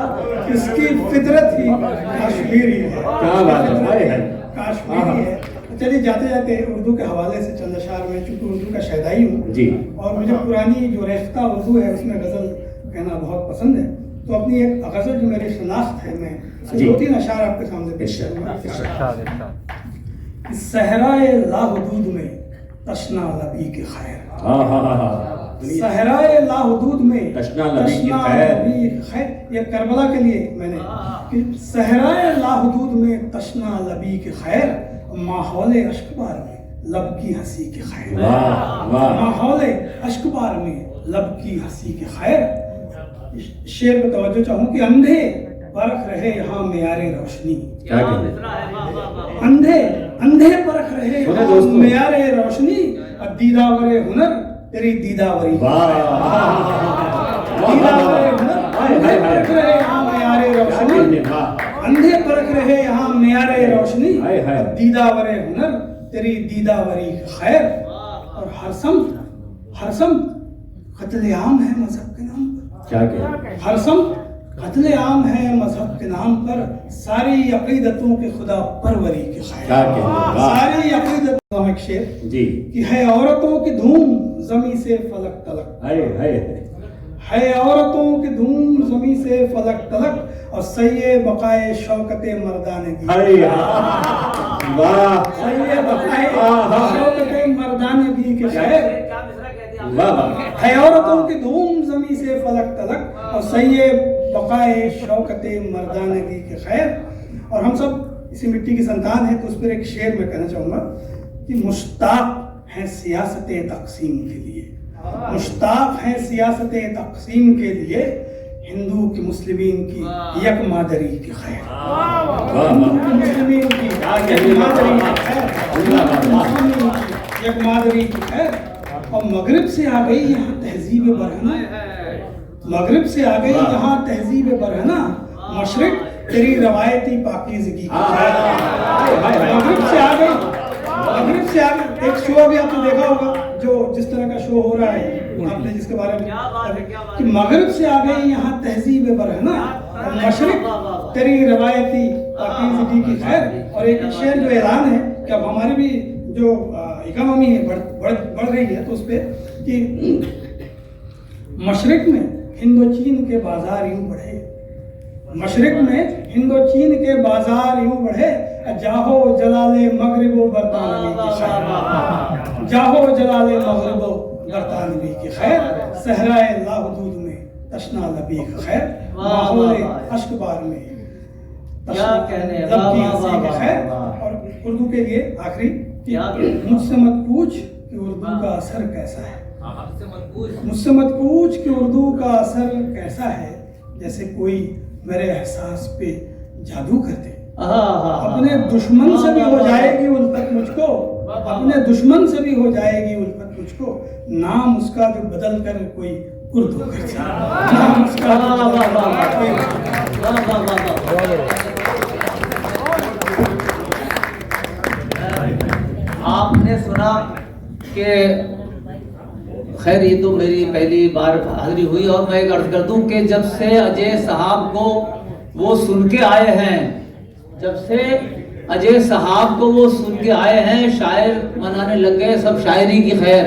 इसकी फितरत ही काश्मीरी है। क्या बात है, काश्मीरी है। चलिए जाते जाते उर्दू के हवाले से चंद अशार में, चूंकि उर्दू का शहदाई हूँ जी, और मुझे पुरानी जो रेख्ता उर्दू है उसमें गजल कहना बहुत पसंद है, तो अपनी एक गज़ल जो मेरी शनाख्त है, मैं जी। 2-3 अशार आपके सामने पेश इरशाद, करूंगा। सहराए लाहुदूद में तशना लबी के खैर, सहराए लाहुदूद में तशना लबी की खैर। लबी के खैर, ये करबला के लिए मैंने कि सहराए लाहुदूद में तशना लबी के खैर, माहौल अश्कबार में लब की हंसी के खैर, वाह वाह माहौल अश्कबार में लब की हंसी के खैर। इस शेर पे तवज्जो चाहूँ कि अंधे परख रहे यहाँ मेयारे रोशनी, क्या कहते अंधे अंधे परख रहे सुने यहाँ दोस्तों। मेयारे रोशनी, और दीदावरे हुनर तेरी दीदावरी, वाह दीदावरे हुनर अंधे परख रहे यहाँ मेयारे रोशनी, वाह अंधे परख रहे यहाँ मेयारे रोशनी, हाय, हाय। और दीदावरे हुनर तेरी दीदावरी खैर। और हर समत कत्लेआम है मजहब के नाम पर, क्या कहते हर समत कत्लेआम है मजहब के नाम पर, सारी अकीदतों के खुदा परवरी की खैर, क्या कहते हैं, वाह। सारी अकीदतों का एक शेर जी कि है औरतों की धूम जमी से फलक तलक, हाय हाय है औरतों की धूम जमी से फलक तलक, और सैये बकाए शौकते मर्दानगी, हाय वाह सैये बकाए आहा। शौकते मर्दानगी के खैर, वाह वाह है औरतों की धूम जमी से फलक तलक, और सैये बकाए शौकते मर्दानगी के खैर। और हम सब इसी मिट्टी की संतान है, तो उस पर एक शेर मैं कहना चाहूँगा कि मुश्ताक हैं सियासत तक़सीम के लिए, मुश्ताक हैं सियासत तक़सीम के लिए, हिंदू की मुस्लिमीन की यक मादरी की खैर, हिंदू की मुस्लिमीन की यक मादरी की खैर, हिंदू की मुस्लिमीन की यक मादरी की खैर। और मगरिब से आ गई यहाँ तहजीब बरहना, मगरिब से आ गई यहाँ तहजीब बरहना, मशरिक तेरी रवायती पाकीज़गी की खैर। मगरिब से आ गई, मगरिब से आ गई। एक शो अभी आपने देखा होगा, जो जिस तरह का शो हो रहा है, आपने जिसके बारे में कि मगरिब से आ गई यहाँ तहजीब बरहना, और मशरिक तेरी रवायती पाकीज़गी की खैर। और एक शेर जो ऐलान है कि अब हमारी भी जो इकोनॉमी है बढ़ रही है, तो उस पर कि मशरिक में हिंदो चीन के बाजार यूं बढ़े, मशरिक में हिंदो चीन के बाजार यूं बढ़े, जाहो जलाले मगरिबो बरतानवी की खैर, जाहो जलाले मगरिबो बरतानवी की खैर, सहराए लाहुदूद में तशना लबी की खैर, माहौल अश्कबार में क्या कहने, लब की वाह, हंसी वाह, की वाह, खैर। वाह। और उर्दू के लिए आखिरी कि क्या कहने? मुझसे मत पूछ कि उर्दू का असर कैसा है, मुझसे मत पूछ कि उर्दू का असर कैसा है, जैसे कोई मेरे एहसास पे जादू कर दे, अपने दुश्मन से भी हो जाएगी उल्फत मुझको, अपने दुश्मन से भी हो जाएगी उल्फत मुझको, नाम उसका जो बदल कर कोई उर्दू कर दे, नाम उसका जो बदल कर कोई आपने सुना कि खैर ये तो मेरी पहली बार हाजिरी हुई, और मैं एक अर्ज कर दूं कि जब से अजय साहब को वो सुन के आए हैं, जब से अजय साहब को वो सुन के आए हैं, शायर मनाने लग गए सब शायरी की खैर।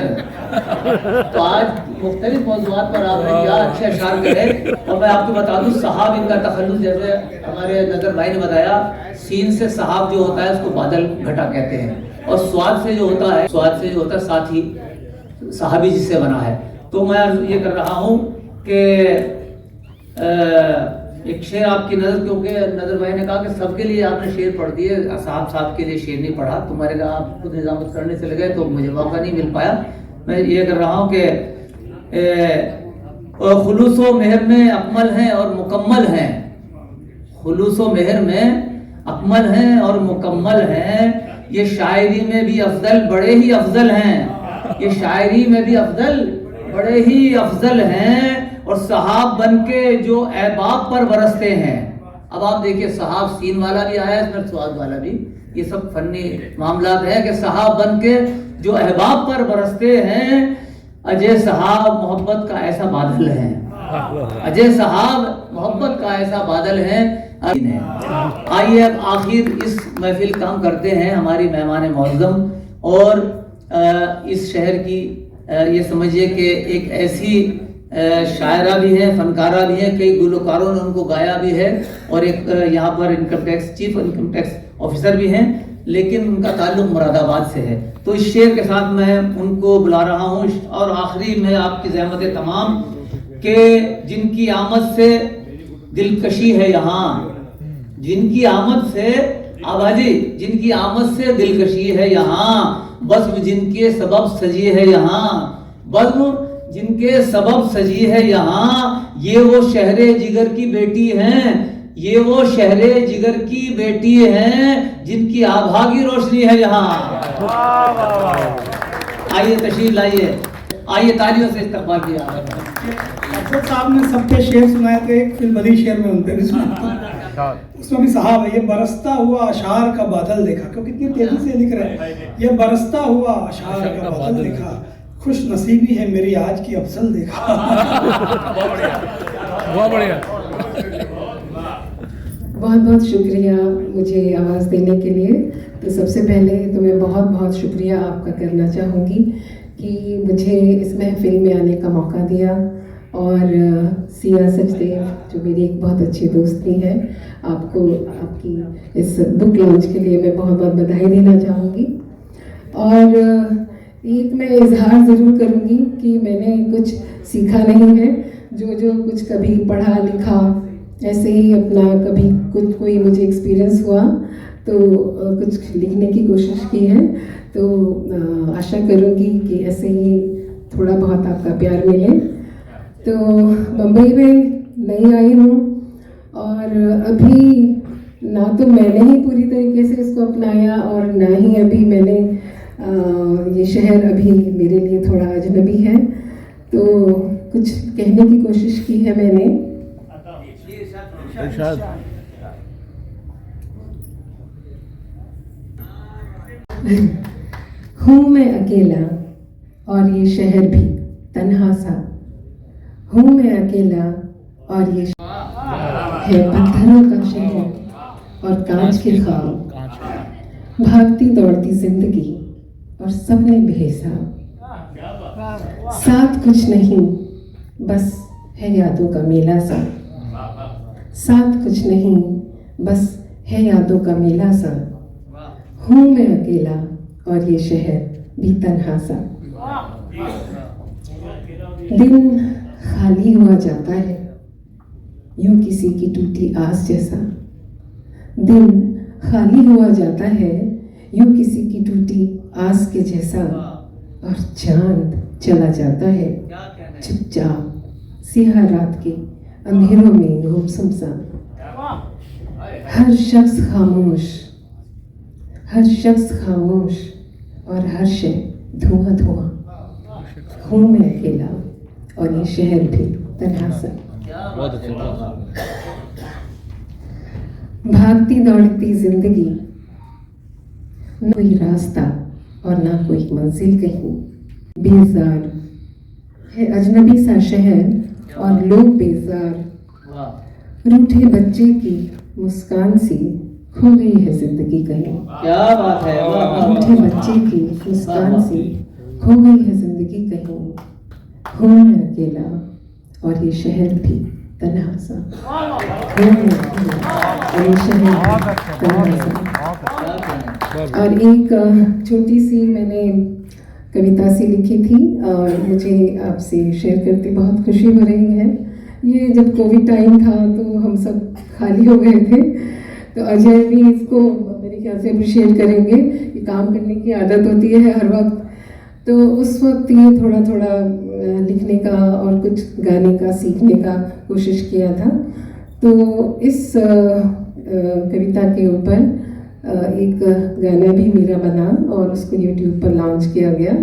तो आज मुख्तलिफ मौज़ूआत पर आपने क्या अच्छे अशार करे। और मैं आपको बता दूं, साहब इनका तखल्लुस, जैसे हमारे नजर भाई ने बताया, सीन से साहब जो होता है उसको बादल घटा कहते हैं, और स्वाद से जो होता है, स्वाद से जो होता है साथी, साहबी जिससे बना है। तो मैं ये कर रहा हूँ कि एक शेर आपकी नजर, क्योंकि नजर भाई ने कहा कि सबके लिए आपने शेर पढ़ दिए, साहब के लिए शेर नहीं पढ़ा, तुम्हारे लिए आप खुद निजामत करने चले गए तो मुझे मौका नहीं मिल पाया। मैं ये कर रहा हूँ कि खुलूस व मेहर में अकमल हैं और मुकम्मल हैं, खुलूस व मेहर में अकमल हैं और मुकम्मल हैं, ये शायरी में भी अफजल बड़े ही अफजल हैं, ये शायरी में भी अफजल बड़े ही अफजल हैं, और सहाब बन के जो अहबाब पर बरसते हैं। अब आप देखिए, सहाब सीन वाला भी आया है, इसमें स्वाद वाला भी, ये सब फन्नी मामलात है कि सहाब बन के जो अहबाब पर बरसते हैं, अजय साहब मोहब्बत का ऐसा बादल है, अजय साहब मोहब्बत का ऐसा बादल है। आइए अब आखिर इस महफिल काम करते हैं हमारी मेहमान मौज़म, और इस शहर की ये समझिए कि एक ऐसी शायरा भी हैं, फनकारा भी हैं, कई गुलकारों ने उनको गाया भी है, और एक यहाँ पर income tax chief income tax officer भी हैं, लेकिन उनका ताल्लुक मुरादाबाद से है। तो इस शेर के साथ मैं उनको बुला रहा हूँ। और आखिरी में आपकी ज़हमत तमाम के जिनकी आमद से दिलकशी है यहाँ, जिनकी आमद से आबादी, जिनकी आमद से दिलकशी है यहाँ, बज़्म जिनके सबब सजी है यहाँ, बज़्म जिनके सबब सजी है यहाँ, ये वो शहरे जिगर की बेटी हैं, ये वो शहरे जिगर की बेटी हैं, जिनकी आभा की रोशनी है यहाँ। आइए तशरीफ लाइए, आइए तालियों से इस्तकबाल किया। अफसर साहब ने सबके शेर सुनाए थे, एक फिल्म शेर में उनके भी सुनाए, उसमें भी साहब है, ये बरसता हुआ अशार का बादल देखा, क्योंकि इतनी तेजी से लिख रहे हैं, ये बरसता हुआ अशार का बादल देखा, खुश नसीबी है मेरी आज की अफसल देखा। बहुत बढ़िया। बहुत बहुत शुक्रिया मुझे आवाज़ देने के लिए। तो सबसे पहले तो मैं बहुत बहुत शुक्रिया आपका करना चाहूँगी कि मुझे इस महफिल में आने का मौका दिया, और सिया सचदेव जो मेरी एक बहुत अच्छी दोस्त भी है, आपको आपकी इस बुक लॉन्च के लिए मैं बहुत बहुत बधाई देना चाहूँगी। और एक मैं इजहार ज़रूर करूँगी कि मैंने कुछ सीखा नहीं है, जो कुछ कभी पढ़ा लिखा ऐसे ही अपना कभी कुछ कोई मुझे एक्सपीरियंस हुआ तो कुछ लिखने की कोशिश की है। तो आशा करूँगी कि ऐसे ही थोड़ा बहुत आपका प्यार मिले। तो बम्बई में नई आई हूँ, और अभी ना तो मैंने ही पूरी तरीके से इसको अपनाया, और ना ही अभी मैंने ये शहर अभी मेरे लिए थोड़ा अजनबी है, तो कुछ कहने की कोशिश की है मैंने। हूँ मैं अकेला और ये शहर भी तन्हा सा, हूँ मैं अकेला और ये है पत्थरों का शहर और कांच के ख्वाब, भागती दौड़ती जिंदगी और सबने बेहिसाब, साथ कुछ नहीं बस है यादों का मेला सा, साथ कुछ नहीं बस है यादों का मेला सा, हूँ मैं अकेला और ये शहर भी तन्हा सा। दिन खाली हुआ जाता है यूं किसी की टूटी आस जैसा, दिन खाली हुआ जाता है यूं किसी की टूटी आस के जैसा, और चांद चला जाता है चुपचाप सियाह रात के अंधेरों में गुमसुम सा। हर शख्स खामोश, हर शख्स खामोश और हर शय धुआं धुआं, हूँ मैं अकेला और ये शहर भी तन्हा सा। भागती दौड़ती जिंदगी, न कोई रास्ता और ना कोई मंजिल कहीं, बेजार है अजनबी सा शहर और लोग बेजार, रूठे बच्चे की मुस्कान सी खो गई है जिंदगी कहीं। क्या बात है, रूठे बच्चे की मुस्कान सी खो गई है जिंदगी कहीं, हूँ मैं अकेला और ये शहर भी तन्हा सा, हूँ मैं अकेला और ये शहर भी तन्हा सा। और एक छोटी सी मैंने कविता सी लिखी थी और मुझे आपसे शेयर करते बहुत खुशी हो रही है। ये जब कोविड टाइम था तो हम सब खाली हो गए थे, तो अजय भी इसको मेरे ख्याल से अप्रिशिएट करेंगे कि काम करने की आदत होती है हर वक्त, तो उस वक्त ये थोड़ा थोड़ा लिखने का और कुछ गाने का सीखने का कोशिश किया था। तो इस कविता के ऊपर एक गाना भी मेरा बना और उसको YouTube पर लॉन्च किया गया।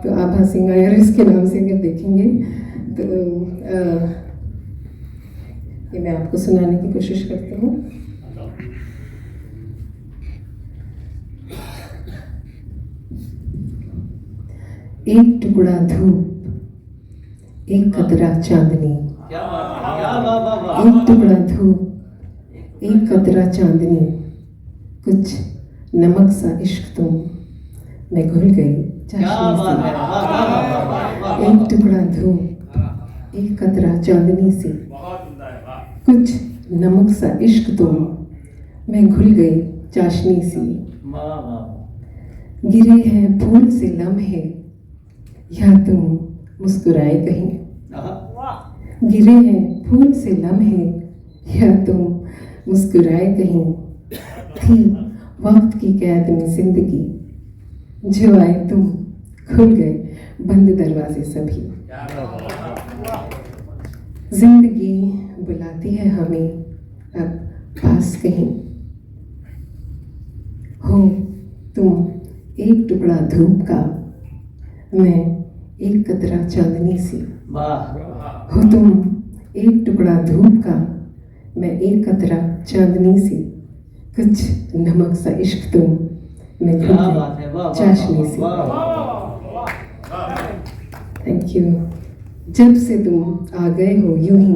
तो आभा सिंह आयर इसके नाम से अगर देखेंगे तो ये मैं आपको सुनाने की कोशिश करती हूँ। एक टुकड़ा धूप, एक कतरा चांदनी, एक टुकड़ा धूप, एक कतरा चांदनी, कुछ नमक सा इश्क तुम, मैं घुल गई चाशनी से। एक टुकड़ा धूप, एक कतरा चांदनी सी, कुछ नमक सा इश्क तुम, मैं घुल गई चाशनी सी। वाह वाह गिरे हैं फूल से लम्हे, या तुम मुस्कुराए कहीं। गिरे हैं फूल से लम्हे, या तुम मुस्कुराए कहीं। थी वक्त की कैद में जिंदगी, जो आए तुम, खुल गए बंद दरवाजे सभी। जिंदगी बुलाती है हमें अब पास कहीं। हो तुम एक टुकड़ा धूप का, मैं एक कतरा चांदनी सी। वाह हो तुम एक टुकड़ा धूप का, मैं एक कतरा चांदनी सी। कुछ नमक सा इश्क तुम, मैं घुल क्या बात है, वाह गई चाशनी सी। वाह थैंक यू। जब से तुम आ गए हो यूं ही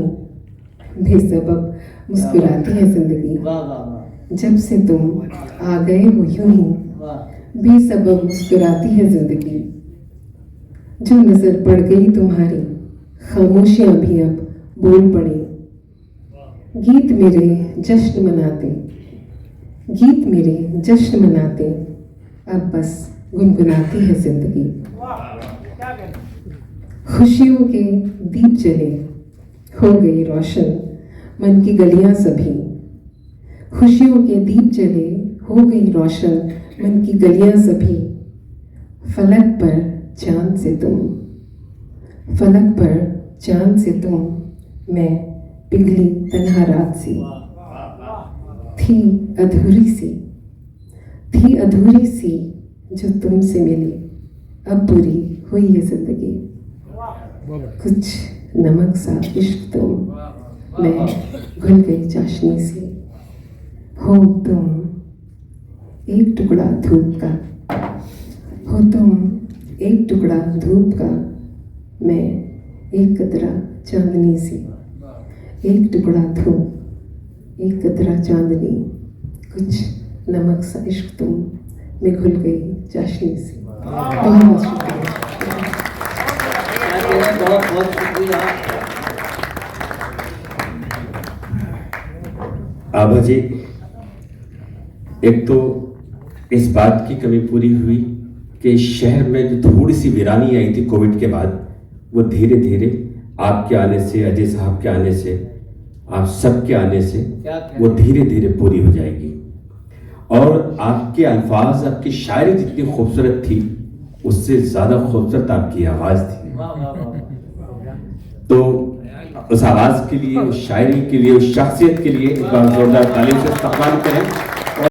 बेसबब मुस्कुराती है जिंदगी। वाह वाह जब से तुम आ गए हो यूं ही वाह बेसबब मुस्कुराती है जिंदगी। जो नजर पड़ गई तुम्हारी, खामोशियां भी अब बोल पड़ी। गीत मेरे जश्न मनाते, गीत मेरे जश्न मनाते, अब बस गुनगुनाती है जिंदगी। खुशियों के दीप जले, हो गई रोशन मन की गलियां सभी। खुशियों के दीप जले, हो गई रोशन मन की गलियां सभी। फलक पर चांद से तुम, फलक पर चांद से तुम, मैं पिघली तन्हा रात सी। थी अधूरी सी, थी अधूरी सी, जो तुमसे मिली, अब पूरी हुई है जिंदगी। कुछ नमक सा इश्क तुम, मैं घुल गई चाशनी सी। हो तुम एक टुकड़ा धूप का, हो तुम एक टुकड़ा धूप का, मैं एक कतरा चांदनी सी। एक टुकड़ा धूप, एक कतरा चांदनी, कुछ नमक सा इश्क तुम, मैं घुल गई चाशनी सी। बहुत शुक्रिया। बहुत बहुत शुक्रिया। आभा जी, एक तो इस बात की कमी पूरी हुई कि शहर में जो थोड़ी सी वीरानी आई थी कोविड के बाद, वो धीरे धीरे आपके आने से, अजय साहब के आने से, आप सबके आने से वो धीरे धीरे पूरी हो जाएगी। और आपके अल्फाज, आपकी शायरी जितनी खूबसूरत थी, उससे ज़्यादा खूबसूरत आपकी आवाज़ थी। तो उस आवाज़ के लिए, उस शायरी के लिए, उस शख्सियत के लिए एक बार जोरदार ताली से इस्तकबाल करें।